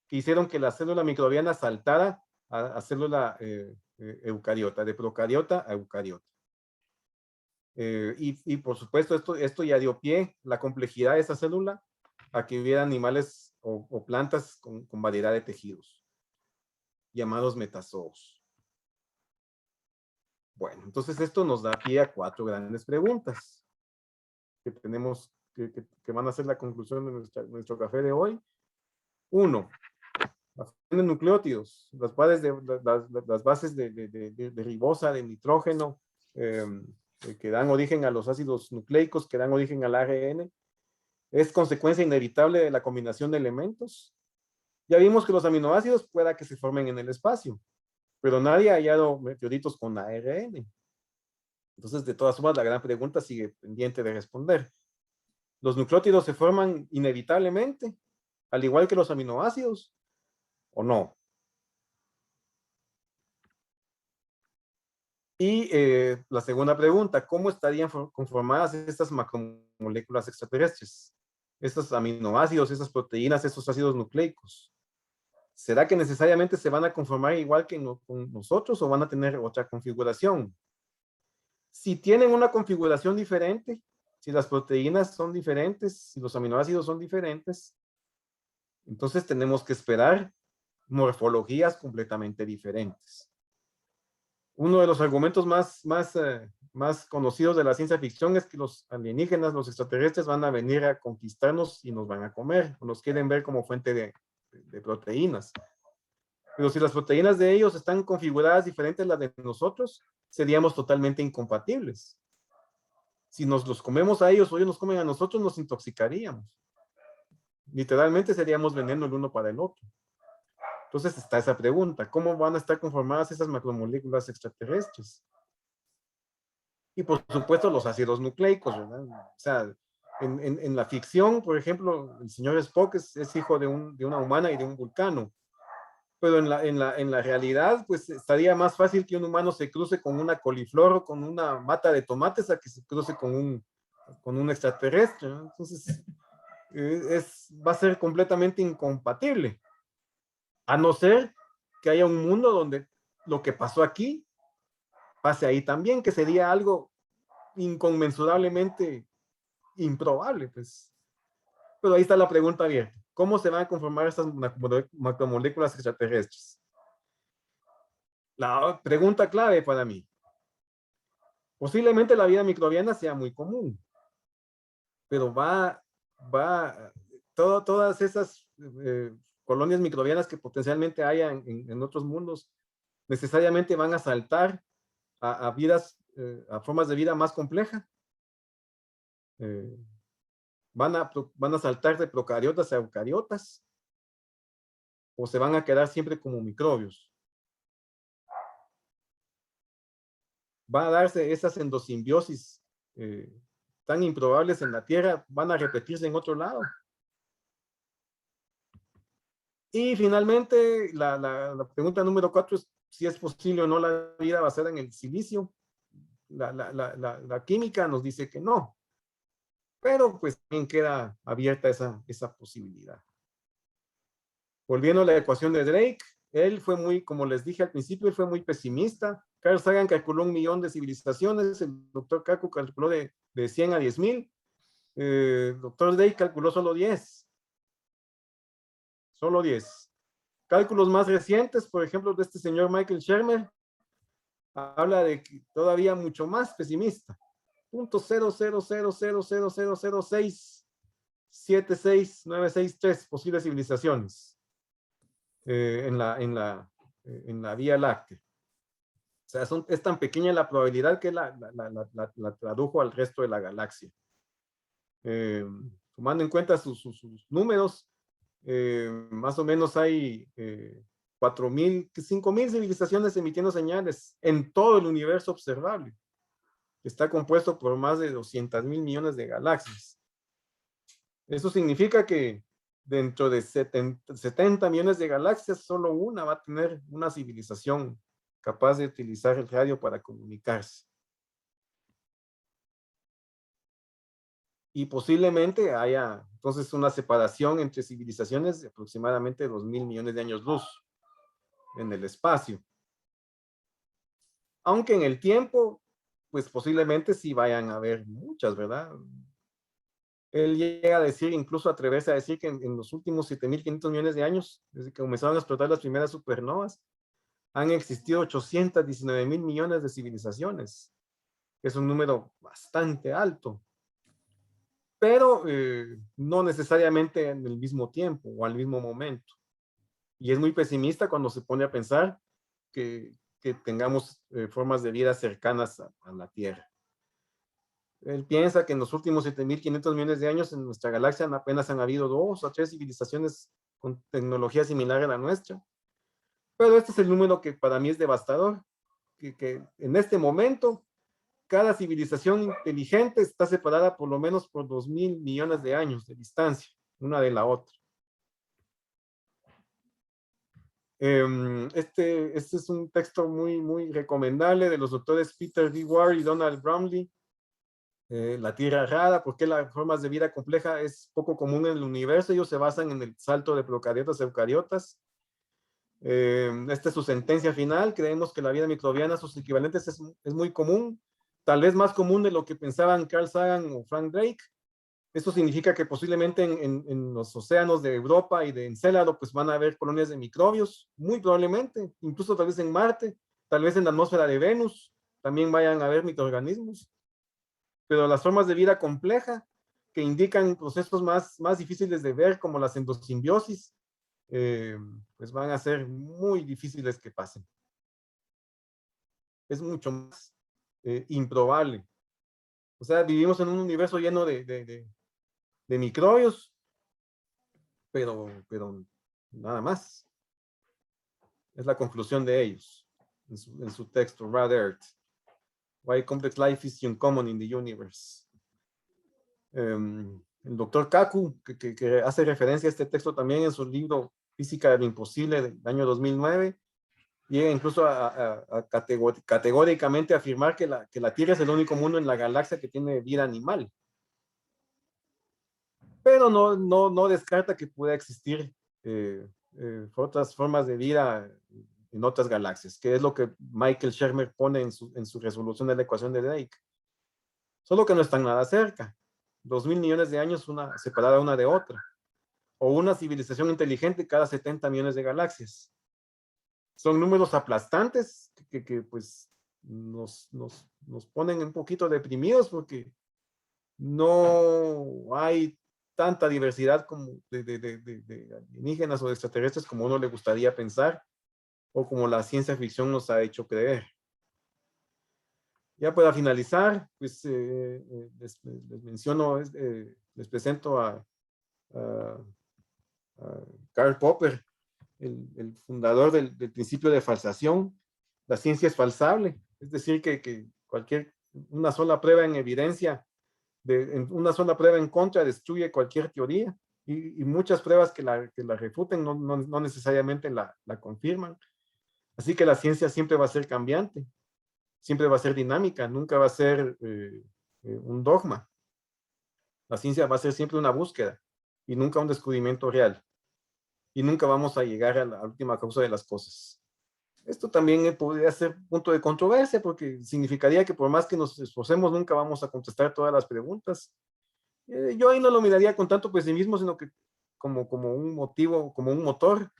que hicieron que la célula microbiana saltara a célula eucariota, de procariota a eucariota. Y por supuesto esto ya dio pie, la complejidad de esa célula, a que hubiera animales o plantas con variedad de tejidos, llamados metazoos. Bueno, entonces esto nos da pie a 4 grandes preguntas que tenemos, que van a ser la conclusión de nuestro café de hoy. 1. La función de nucleótidos, las bases de ribosa, de nitrógeno, que dan origen a los ácidos nucleicos, que dan origen al ARN, es consecuencia inevitable de la combinación de elementos. Ya vimos que los aminoácidos pueda que se formen en el espacio, pero nadie ha hallado meteoritos con ARN. Entonces, de todas formas, la gran pregunta sigue pendiente de responder. ¿Los nucleótidos se forman inevitablemente, al igual que los aminoácidos, o no? Y la segunda pregunta, ¿cómo estarían conformadas estas macromoléculas extraterrestres? Estos aminoácidos, esas proteínas, esos ácidos nucleicos. ¿Será que necesariamente se van a conformar igual que con nosotros o van a tener otra configuración? Si tienen una configuración diferente, si las proteínas son diferentes, si los aminoácidos son diferentes, entonces tenemos que esperar morfologías completamente diferentes. Uno de los argumentos más conocidos de la ciencia ficción es que los alienígenas, los extraterrestres, van a venir a conquistarnos y nos van a comer, o nos quieren ver como fuente de proteínas. Pero si las proteínas de ellos están configuradas diferentes a las de nosotros, seríamos totalmente incompatibles. Si nos los comemos a ellos o ellos nos comen a nosotros, nos intoxicaríamos. Literalmente seríamos veneno el uno para el otro. Entonces está esa pregunta, ¿cómo van a estar conformadas esas macromoléculas extraterrestres? Y por supuesto los ácidos nucleicos, ¿verdad? O sea, en la ficción, por ejemplo, el señor Spock es hijo de una humana y de un vulcano. Pero en la realidad, pues estaría más fácil que un humano se cruce con una coliflor o con una mata de tomates a que se cruce con un extraterrestre, ¿no? Entonces, va a ser completamente incompatible. A no ser que haya un mundo donde lo que pasó aquí pase ahí también, que sería algo inconmensurablemente improbable, pues. Pero ahí está la pregunta abierta. ¿Cómo se van a conformar estas macromoléculas extraterrestres? La pregunta clave para mí. Posiblemente la vida microbiana sea muy común, pero todas esas colonias microbianas que potencialmente haya en otros mundos, necesariamente van a saltar a formas de vida más complejas. Van a saltar de procariotas a eucariotas, o se van a quedar siempre como microbios. Va a darse esas endosimbiosis tan improbables en la Tierra, van a repetirse en otro lado. Y finalmente, la pregunta número 4 es si es posible o no la vida basada en el silicio. La química nos dice que no, pero pues también queda abierta esa posibilidad. Volviendo a la ecuación de Drake, él fue como les dije al principio, él fue muy pesimista. Carl Sagan calculó 1 millón de civilizaciones, el doctor Kaku calculó de 100 a 10,000, el doctor Drake calculó solo 10. Solo 10. Cálculos más recientes, por ejemplo, de este señor Michael Shermer, habla de que todavía mucho más pesimista. 0.00000067693 posibles civilizaciones en la Vía Láctea. O sea, es tan pequeña la probabilidad que la tradujo al resto de la galaxia. Tomando en cuenta sus números, más o menos hay 4.000, 5.000 civilizaciones emitiendo señales en todo el universo observable. Está compuesto por más de 200.000 millones de galaxias. Eso significa que dentro de 70 millones de galaxias, solo una va a tener una civilización capaz de utilizar el radio para comunicarse. Y posiblemente haya entonces una separación entre civilizaciones de aproximadamente 2.000 millones de años luz en el espacio. Aunque en el tiempo, pues posiblemente sí vayan a haber muchas, ¿verdad? Él llega a decir, incluso atreverse a decir que en los últimos 7.500 millones de años, desde que comenzaron a explotar las primeras supernovas, han existido 819.000 millones de civilizaciones. Es un número bastante alto. Pero no necesariamente en el mismo tiempo o al mismo momento. Y es muy pesimista cuando se pone a pensar que tengamos formas de vida cercanas a la Tierra. Él piensa que en los últimos 7.500 millones de años en nuestra galaxia apenas han habido 2 o 3 civilizaciones con tecnología similar a la nuestra. Pero este es el número que para mí es devastador, que en este momento cada civilización inteligente está separada por lo menos por 2.000 millones de años de distancia, una de la otra. Este es un texto muy recomendable de los doctores Peter D. Ward y Donald Bromley. La Tierra rara, porque las formas de vida compleja es poco común en el universo. Ellos se basan en el salto de procariotas a eucariotas. Esta es su sentencia final. Creemos que la vida microbiana, sus equivalentes, es muy común, tal vez más común de lo que pensaban Carl Sagan o Frank Drake. Esto significa que posiblemente en los océanos de Europa y de Encélado pues van a haber colonias de microbios, muy probablemente, incluso tal vez en Marte, tal vez en la atmósfera de Venus, también vayan a haber microorganismos. Pero las formas de vida compleja que indican procesos más difíciles de ver, como las endosimbiosis, pues van a ser muy difíciles que pasen. Es mucho más improbable. O sea, vivimos en un universo lleno de microbios, pero nada más. Es la conclusión de ellos en su texto, Rad Earth. Why complex life is uncommon in the universe. El doctor Kaku, que hace referencia a este texto también en su libro Física de lo Imposible del año 2009, llega incluso a categóricamente afirmar que la Tierra es el único mundo en la galaxia que tiene vida animal. Pero no descarta que pueda existir otras formas de vida en otras galaxias, que es lo que Michael Shermer pone en su resolución de la ecuación de Drake. Solo que no están nada cerca. 2.000 millones de años separada una de otra. O una civilización inteligente cada 70 millones de galaxias. Son números aplastantes que pues nos ponen un poquito deprimidos porque no hay tanta diversidad como de alienígenas o de extraterrestres como uno le gustaría pensar o como la ciencia ficción nos ha hecho creer. Ya para finalizar, pues les menciono, les presento a Karl Popper, el fundador del principio de falsación. La ciencia es falsable, es decir, que una sola prueba en evidencia, una sola prueba en contra destruye cualquier teoría y muchas pruebas que la refuten no necesariamente la confirman. Así que la ciencia siempre va a ser cambiante, siempre va a ser dinámica, nunca va a ser un dogma. La ciencia va a ser siempre una búsqueda y nunca un descubrimiento real. Y nunca vamos a llegar a la última causa de las cosas. Esto también podría ser punto de controversia porque significaría que por más que nos esforcemos nunca vamos a contestar todas las preguntas. Yo ahí no lo miraría con tanto pesimismo, sino que como un motivo, como un motor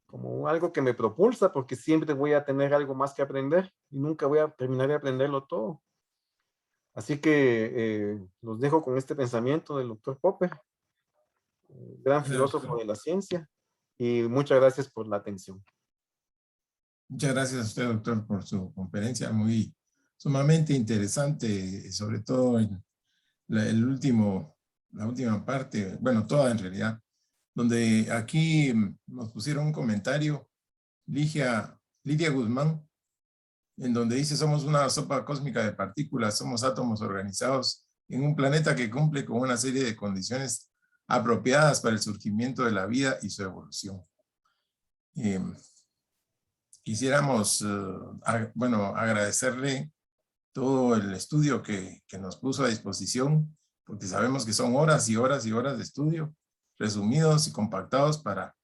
como algo que me propulsa, porque siempre voy a tener algo más que aprender y nunca voy a terminar de aprenderlo todo. Así que los dejo con este pensamiento del doctor Popper, gran filósofo de la ciencia, y muchas gracias por la atención. Muchas gracias a usted, doctor, por su conferencia muy sumamente interesante, sobre todo en la última parte, bueno, toda en realidad, donde aquí nos pusieron un comentario, Lidia Guzmán, en donde dice: somos una sopa cósmica de partículas, somos átomos organizados en un planeta que cumple con una serie de condiciones apropiadas para el surgimiento de la vida y su evolución. Quisiéramos, bueno, agradecerle todo el estudio que nos puso a disposición, porque sabemos que son horas y horas y horas de estudio, resumidos y compactados para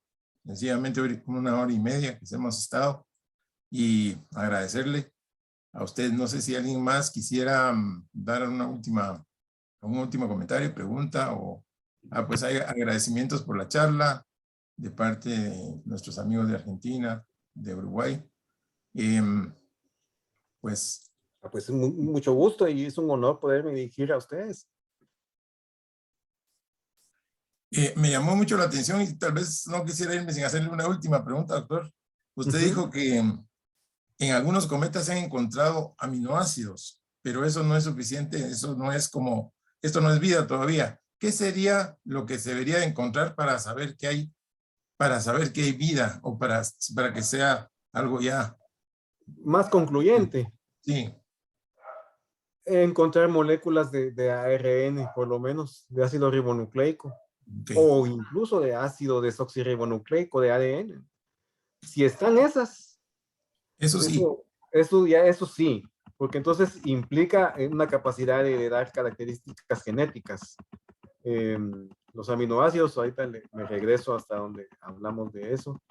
sencillamente 1 hora y media que hemos estado, y agradecerle a usted. No sé si alguien más quisiera dar un último comentario, pregunta, o pues hay agradecimientos por la charla de parte de nuestros amigos de Argentina, de Uruguay. Pues Mucho gusto, y es un honor poderme dirigir a ustedes. Me llamó mucho la atención, y tal vez no quisiera irme sin hacerle una última pregunta, doctor. Usted dijo que en algunos cometas se han encontrado aminoácidos, pero eso no es suficiente, eso no es como, esto no es vida todavía. ¿Qué sería lo que se debería encontrar para saber que hay vida, o para que sea algo ya más concluyente? Sí. Encontrar moléculas de ARN, por lo menos, de ácido ribonucleico, o incluso de ácido desoxirribonucleico, de ADN. Si están esas, eso sí. Eso sí, porque entonces implica una capacidad de dar características genéticas. Los aminoácidos, ahorita me regreso hasta donde hablamos de eso.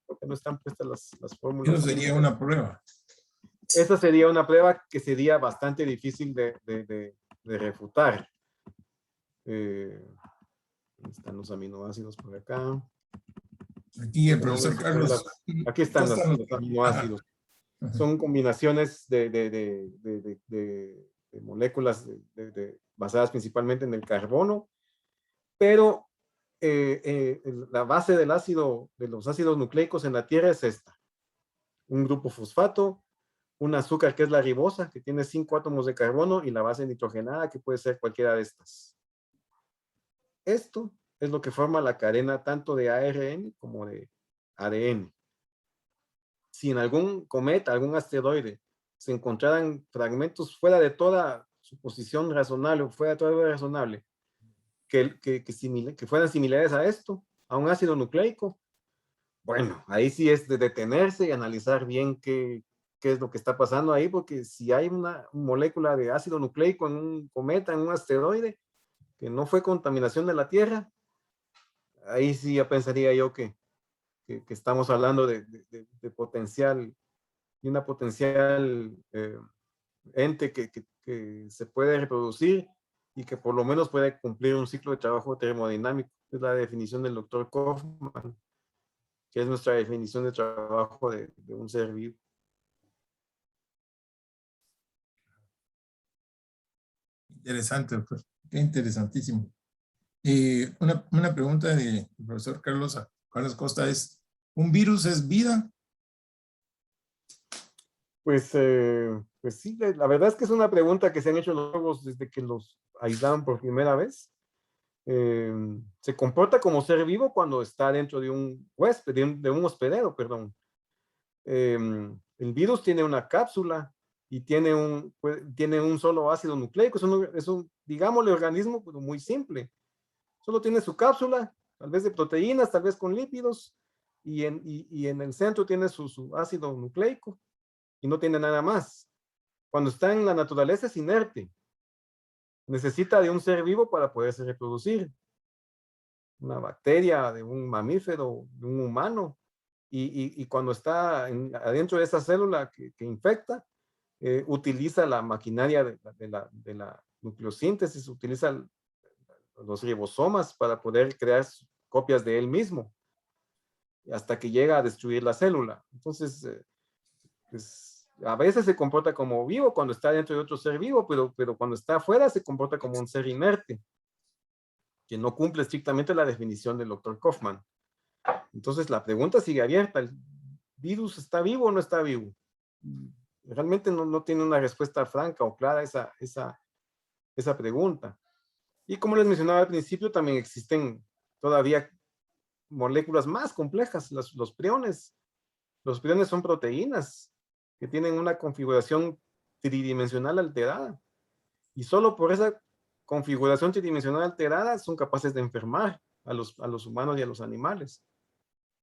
Porque no están puestas las fórmulas. Eso sería una prueba. Esa sería una prueba que sería bastante difícil de refutar. Están los aminoácidos por acá. Aquí el profesor Carlos. Aquí están los aminoácidos. Son combinaciones de moléculas basadas principalmente en el carbono, pero la base del ácido, de los ácidos nucleicos en la Tierra es esta: un grupo fosfato, un azúcar que es la ribosa, que tiene 5 átomos de carbono, y la base nitrogenada, que puede ser cualquiera de estas. Esto es lo que forma la cadena tanto de ARN como de ADN. Si en algún cometa, algún asteroide, se encontraran fragmentos fuera de toda suposición razonable, o fuera de todo razonable, que fueran similares a esto, a un ácido nucleico, bueno, ahí sí es de detenerse y analizar bien qué es lo que está pasando ahí, porque si hay una molécula de ácido nucleico en un cometa, en un asteroide, que no fue contaminación de la Tierra, ahí sí ya pensaría yo que estamos hablando de potencial, de una potencial ente que se puede reproducir y que por lo menos puede cumplir un ciclo de trabajo termodinámico. Es la definición del doctor Kaufman, que es nuestra definición de trabajo de un ser vivo. Interesante, doctor. Qué interesantísimo. Una pregunta del profesor Carlos Costa es: ¿un virus es vida? Pues sí, la verdad es que es una pregunta que se han hecho los biólogos desde que los aislaron por primera vez. Se comporta como ser vivo cuando está dentro de un huésped, de un hospedero, perdón. El virus tiene una cápsula y tiene un solo ácido nucleico. Es un, digámosle, organismo muy simple. Solo tiene su cápsula, tal vez de proteínas, tal vez con lípidos, y en el centro tiene su ácido nucleico, y no tiene nada más. Cuando está en la naturaleza es inerte. Necesita de un ser vivo para poderse reproducir. Una bacteria, de un mamífero, de un humano. Y cuando está adentro de esa célula que infecta, utiliza la maquinaria de la nucleosíntesis, utiliza los ribosomas para poder crear copias de él mismo, hasta que llega a destruir la célula. Entonces, pues, a veces se comporta como vivo cuando está dentro de otro ser vivo, pero cuando está afuera se comporta como un ser inerte, que no cumple estrictamente la definición del doctor Kaufman. Entonces, la pregunta sigue abierta. ¿El virus está vivo o no está vivo? Realmente no tiene una respuesta franca o clara esa pregunta. Y como les mencionaba al principio, también existen todavía moléculas más complejas, los priones. Los priones son proteínas que tienen una configuración tridimensional alterada. Y solo por esa configuración tridimensional alterada son capaces de enfermar a los humanos y a los animales.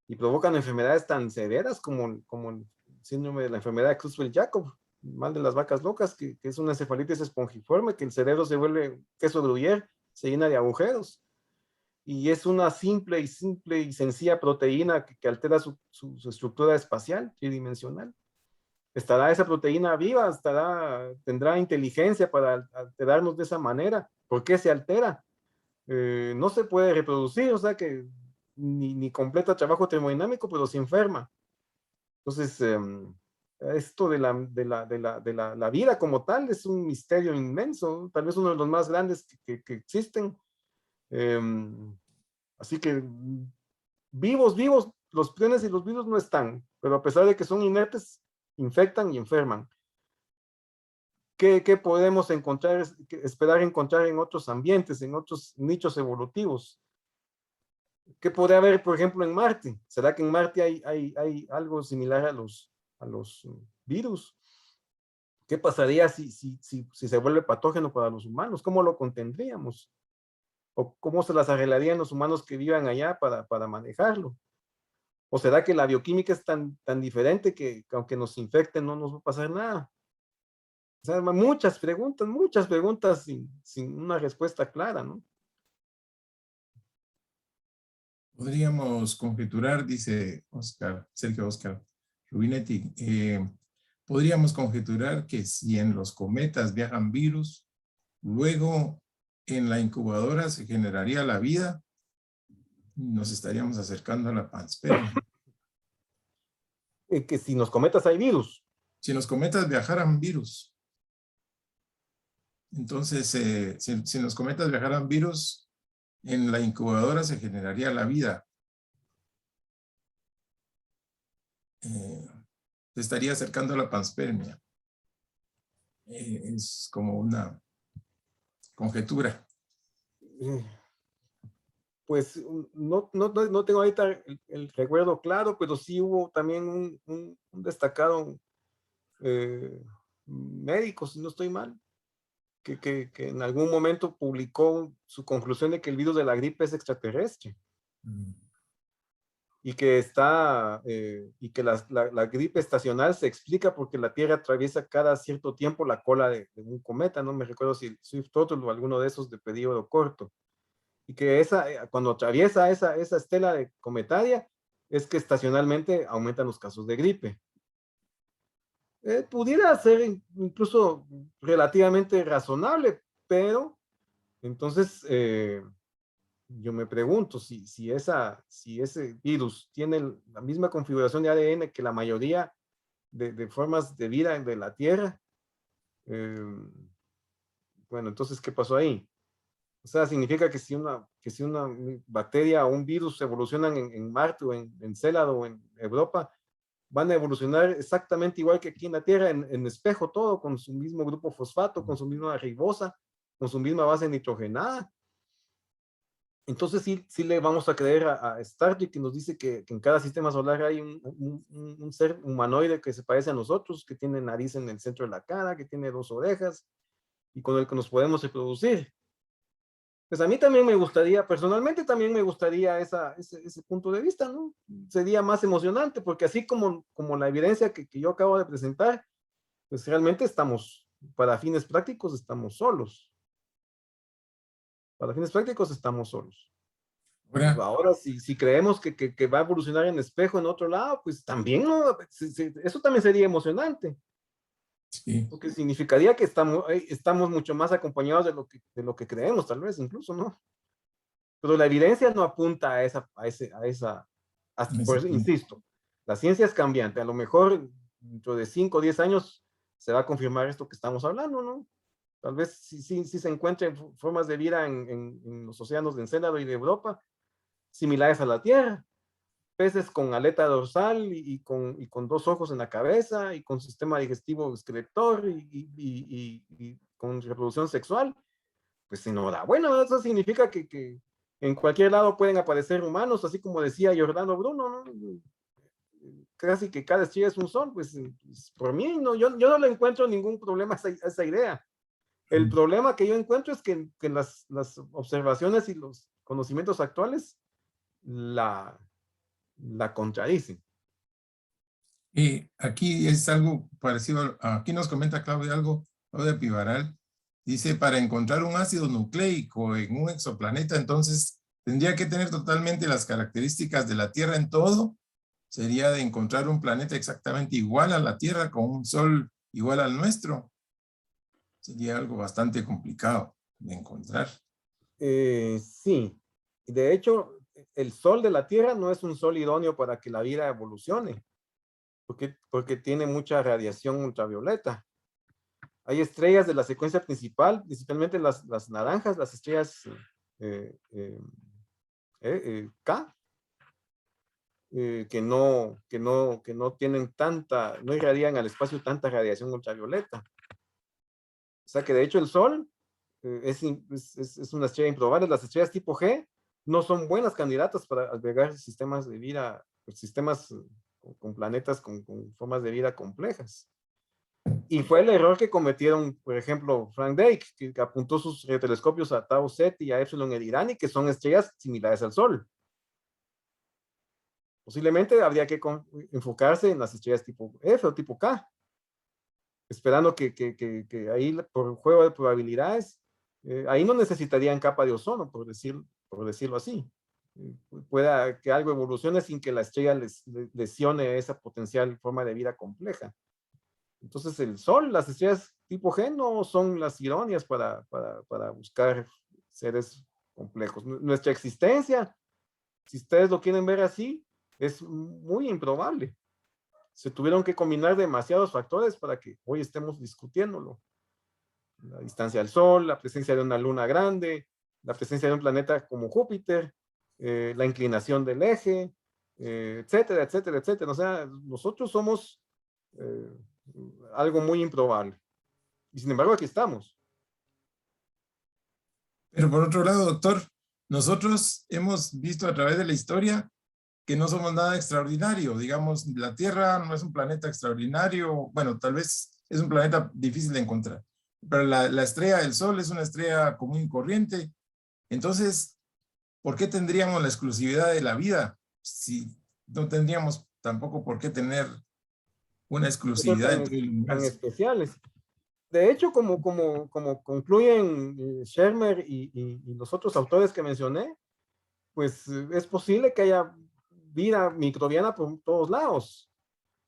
Y provocan enfermedades tan severas como el síndrome de la enfermedad de Creutzfeldt-Jakob, mal de las vacas locas, que es una encefalitis espongiforme, que el cerebro se vuelve queso gruyere, se llena de agujeros. Y es una simple y sencilla proteína que altera su estructura espacial tridimensional. ¿Estará esa proteína viva? ¿Tendrá inteligencia para alterarnos de esa manera? ¿Por qué se altera? No se puede reproducir, o sea que ni completa trabajo termodinámico, pero se enferma. Entonces, esto de la vida como tal es un misterio inmenso, tal vez uno de los más grandes que existen. Así que vivos, los priones y los virus no están, pero a pesar de que son inertes, infectan y enferman. ¿Qué podemos esperar encontrar en otros ambientes, en otros nichos evolutivos? ¿Qué podría haber, por ejemplo, en Marte? ¿Será que en Marte hay algo similar a los virus? ¿Qué pasaría si se vuelve patógeno para los humanos? ¿Cómo lo contendríamos? ¿O cómo se las arreglarían los humanos que vivan allá para manejarlo? ¿O será que la bioquímica es tan diferente que aunque nos infecten no nos va a pasar nada? O sea, muchas preguntas sin una respuesta clara, ¿no? Podríamos conjeturar, dice Sergio Oscar Rubinetti, podríamos conjeturar que si en los cometas viajan virus, luego en la incubadora se generaría la vida, nos estaríamos acercando a la panspermia. Que si en los cometas hay virus. Si en los cometas viajaran virus, entonces si en los cometas viajaran virus, en la incubadora se generaría la vida. Se estaría acercando a la panspermia. Es como una conjetura. Pues no tengo ahorita el recuerdo claro, pero sí hubo también un destacado médico, si no estoy mal, que en algún momento publicó su conclusión de que el virus de la gripe es extraterrestre. Y que la gripe estacional se explica porque la Tierra atraviesa cada cierto tiempo la cola de un cometa, no me recuerdo si el Swift-Tuttle o alguno de esos de periodo corto. Y que cuando atraviesa esa estela cometaria, es que estacionalmente aumentan los casos de gripe. Pudiera ser incluso relativamente razonable, pero entonces yo me pregunto si ese virus tiene la misma configuración de ADN que la mayoría de formas de vida de la Tierra. Bueno, entonces, ¿qué pasó ahí? O sea, significa que si una bacteria o un virus evolucionan en Marte o en Célado o en Europa, van a evolucionar exactamente igual que aquí en la Tierra, en espejo todo, con su mismo grupo fosfato, con su misma ribosa, con su misma base nitrogenada. Entonces sí le vamos a creer a Star Trek, que nos dice que en cada sistema solar hay un ser humanoide que se parece a nosotros, que tiene nariz en el centro de la cara, que tiene 2 orejas, y con el que nos podemos reproducir. Pues a mí también me gustaría, personalmente también me gustaría ese punto de vista, ¿no? Sería más emocionante, porque así como la evidencia que yo acabo de presentar, pues realmente para fines prácticos, estamos solos. Para fines prácticos estamos solos. Ahora, si creemos que va a evolucionar en espejo en otro lado, pues también, ¿no? Eso también sería emocionante. Sí. Porque significaría que estamos mucho más acompañados de lo que creemos, tal vez, incluso, ¿no? Pero la evidencia no apunta por eso, insisto, la ciencia es cambiante. A lo mejor dentro de 5 o 10 años se va a confirmar esto que estamos hablando, ¿no? Tal vez sí se encuentren formas de vida en los océanos de Encélado y de Europa, similares a la Tierra. Peces con aleta dorsal y con 2 ojos en la cabeza y con sistema digestivo excretor y con reproducción sexual. Pues enhorabuena, eso significa que en cualquier lado pueden aparecer humanos, así como decía Giordano Bruno, ¿no? Casi que cada estrella es un sol, pues por mí, no, yo no le encuentro ningún problema a esa idea. El problema que yo encuentro es que las observaciones y los conocimientos actuales la contradicen. Y aquí es algo parecido, aquí nos comenta Claudia Pivaral, dice, para encontrar un ácido nucleico en un exoplaneta, entonces tendría que tener totalmente las características de la Tierra en todo. Sería de encontrar un planeta exactamente igual a la Tierra con un sol igual al nuestro. Sería algo bastante complicado de encontrar. Sí, de hecho, el sol de la Tierra no es un sol idóneo para que la vida evolucione, porque tiene mucha radiación ultravioleta. Hay estrellas de la secuencia principal, principalmente las naranjas, las estrellas K, que no tienen no irradian al espacio tanta radiación ultravioleta. O sea que de hecho el Sol es una estrella improbable. Las estrellas tipo G no son buenas candidatas para albergar sistemas de vida, sistemas con planetas con formas de vida complejas. Y fue el error que cometieron, por ejemplo, Frank Drake, que apuntó sus telescopios a Tau Ceti y a Epsilon Eridani, que son estrellas similares al Sol. Posiblemente habría que enfocarse en las estrellas tipo F o tipo K, esperando que ahí, por juego de probabilidades, ahí no necesitarían capa de ozono, por decirlo así. Pueda que algo evolucione sin que la estrella lesione esa potencial forma de vida compleja. Entonces el Sol, las estrellas tipo G no son las idóneas para buscar seres complejos. Nuestra existencia, si ustedes lo quieren ver así, es muy improbable. Se tuvieron que combinar demasiados factores para que hoy estemos discutiéndolo. La distancia al Sol, la presencia de una luna grande, la presencia de un planeta como Júpiter, la inclinación del eje, etcétera, etcétera, etcétera. O sea, nosotros somos algo muy improbable. Y sin embargo, aquí estamos. Pero por otro lado, doctor, nosotros hemos visto a través de la historia que no somos nada extraordinario. Digamos, la Tierra no es un planeta extraordinario. Bueno, tal vez es un planeta difícil de encontrar. Pero la estrella del Sol es una estrella común y corriente. Entonces, ¿por qué tendríamos la exclusividad de la vida si no tendríamos tampoco por qué tener una exclusividad dentro del Tan universo? especiales. De hecho, como concluyen Shermer y los otros autores que mencioné, pues es posible que haya vida microbiana por todos lados,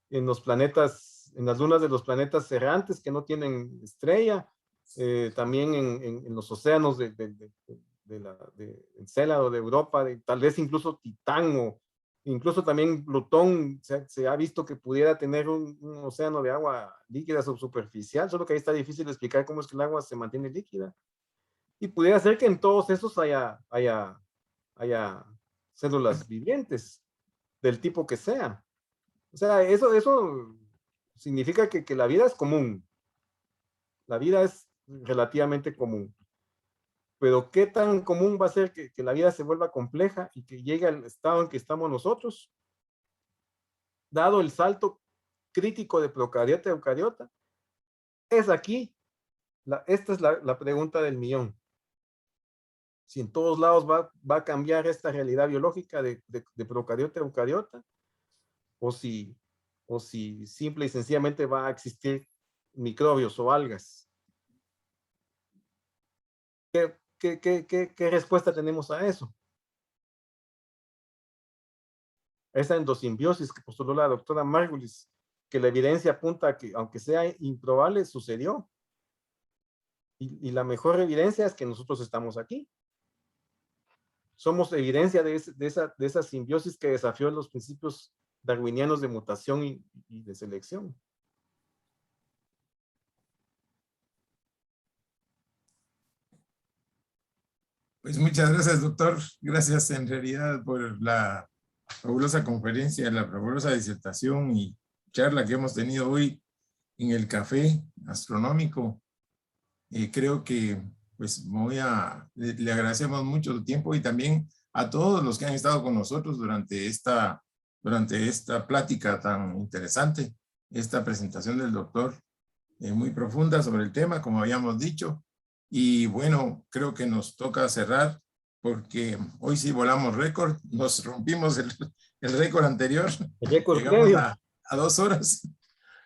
en los planetas, en las lunas de los planetas errantes que no tienen estrella, también en los océanos de Encélado, de Europa, tal vez incluso Titán o incluso también Plutón se ha visto que pudiera tener un océano de agua líquida subsuperficial, solo que ahí está difícil de explicar cómo es que el agua se mantiene líquida. Y pudiera ser que en todos esos haya células vivientes, del tipo que sea. O sea, eso significa que la vida es común. La vida es relativamente común. Pero ¿qué tan común va a ser que la vida se vuelva compleja y que llegue al estado en que estamos nosotros? Dado el salto crítico de procariota a eucariota, es aquí, esta es la pregunta del millón. Si en todos lados va a cambiar esta realidad biológica de procariota a eucariota, o si simple y sencillamente va a existir microbios o algas. ¿Qué respuesta tenemos a eso? Esa endosimbiosis que postuló la doctora Margulis, que la evidencia apunta a que, aunque sea improbable, sucedió. Y la mejor evidencia es que nosotros estamos aquí. somos evidencia de esa simbiosis que desafió los principios darwinianos de mutación y de selección. Pues muchas gracias, doctor. Gracias en realidad por la fabulosa conferencia, la fabulosa disertación y charla que hemos tenido hoy en el café astronómico. Creo que pues le agradecemos mucho su tiempo y también a todos los que han estado con nosotros durante esta plática tan interesante, esta presentación del doctor muy profunda sobre el tema, como habíamos dicho. Y bueno, creo que nos toca cerrar porque hoy sí volamos récord, nos rompimos el récord anterior. Llegamos a 2 horas,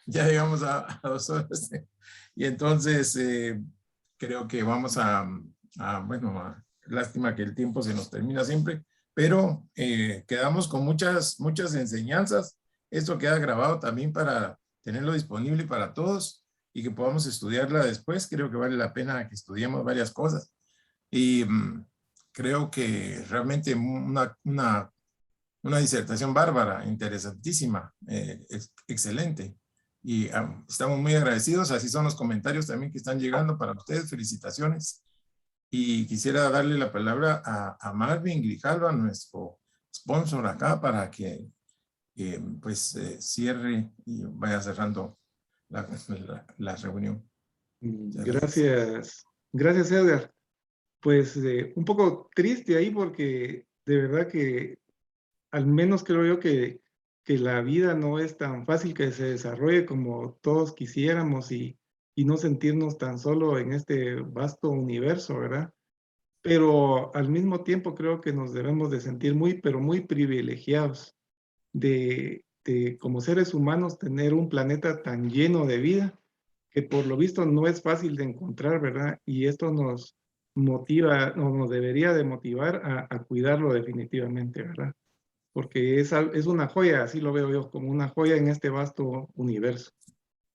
ya llegamos a 2 horas. Y entonces creo que vamos lástima que el tiempo se nos termina siempre, pero quedamos con muchas enseñanzas. Esto queda grabado también para tenerlo disponible para todos y que podamos estudiarla después. Creo que vale la pena que estudiemos varias cosas. Y creo que realmente una disertación bárbara, interesantísima, excelente. Y estamos muy agradecidos. Así son los comentarios también que están llegando para ustedes. Felicitaciones. Y quisiera darle la palabra a Marvin Grijalva, nuestro sponsor acá, para que cierre y vaya cerrando la reunión. Gracias, Edgar. Pues un poco triste ahí porque de verdad que al menos creo yo que la vida no es tan fácil que se desarrolle como todos quisiéramos y no sentirnos tan solo en este vasto universo, ¿verdad? Pero al mismo tiempo creo que nos debemos de sentir pero muy privilegiados de como seres humanos tener un planeta tan lleno de vida que por lo visto no es fácil de encontrar, ¿verdad? Y esto nos motiva, nos debería de motivar a cuidarlo definitivamente, ¿verdad? Porque es una joya, así lo veo yo, como una joya en este vasto universo.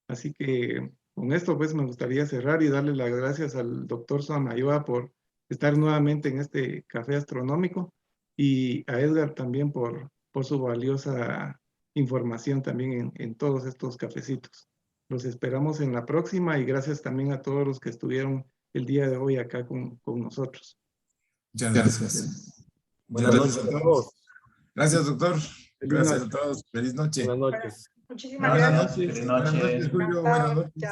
Así que con esto pues me gustaría cerrar y darle las gracias al doctor Samayoa por estar nuevamente en este café astronómico y a Edgar también por su valiosa información también en todos estos cafecitos. Los esperamos en la próxima y gracias también a todos los que estuvieron el día de hoy acá con nosotros. Muchas gracias. Buenas noches a todos. Gracias, doctor. Gracias a todos. Feliz noche. Buenas noches. Muchísimas gracias. Buenas noches, Julio. Buenas noches.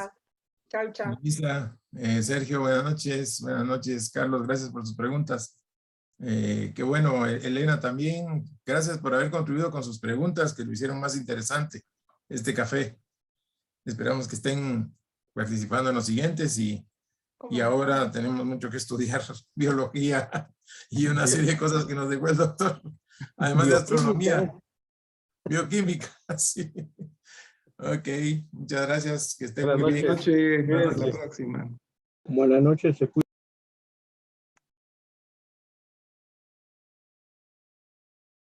Chao. Melissa, Sergio, buenas noches. Buenas noches, Carlos. Gracias por sus preguntas. Qué bueno, Elena también. Gracias por haber contribuido con sus preguntas que lo hicieron más interesante este café. Esperamos que estén participando en los siguientes y ahora tenemos mucho que estudiar, biología y una serie de cosas que nos dejó el doctor, además de astronomía, bioquímica, sí. Ok, muchas gracias, que estén muy bien. Buenas noches, hasta la próxima. Buenas noches, se cuida.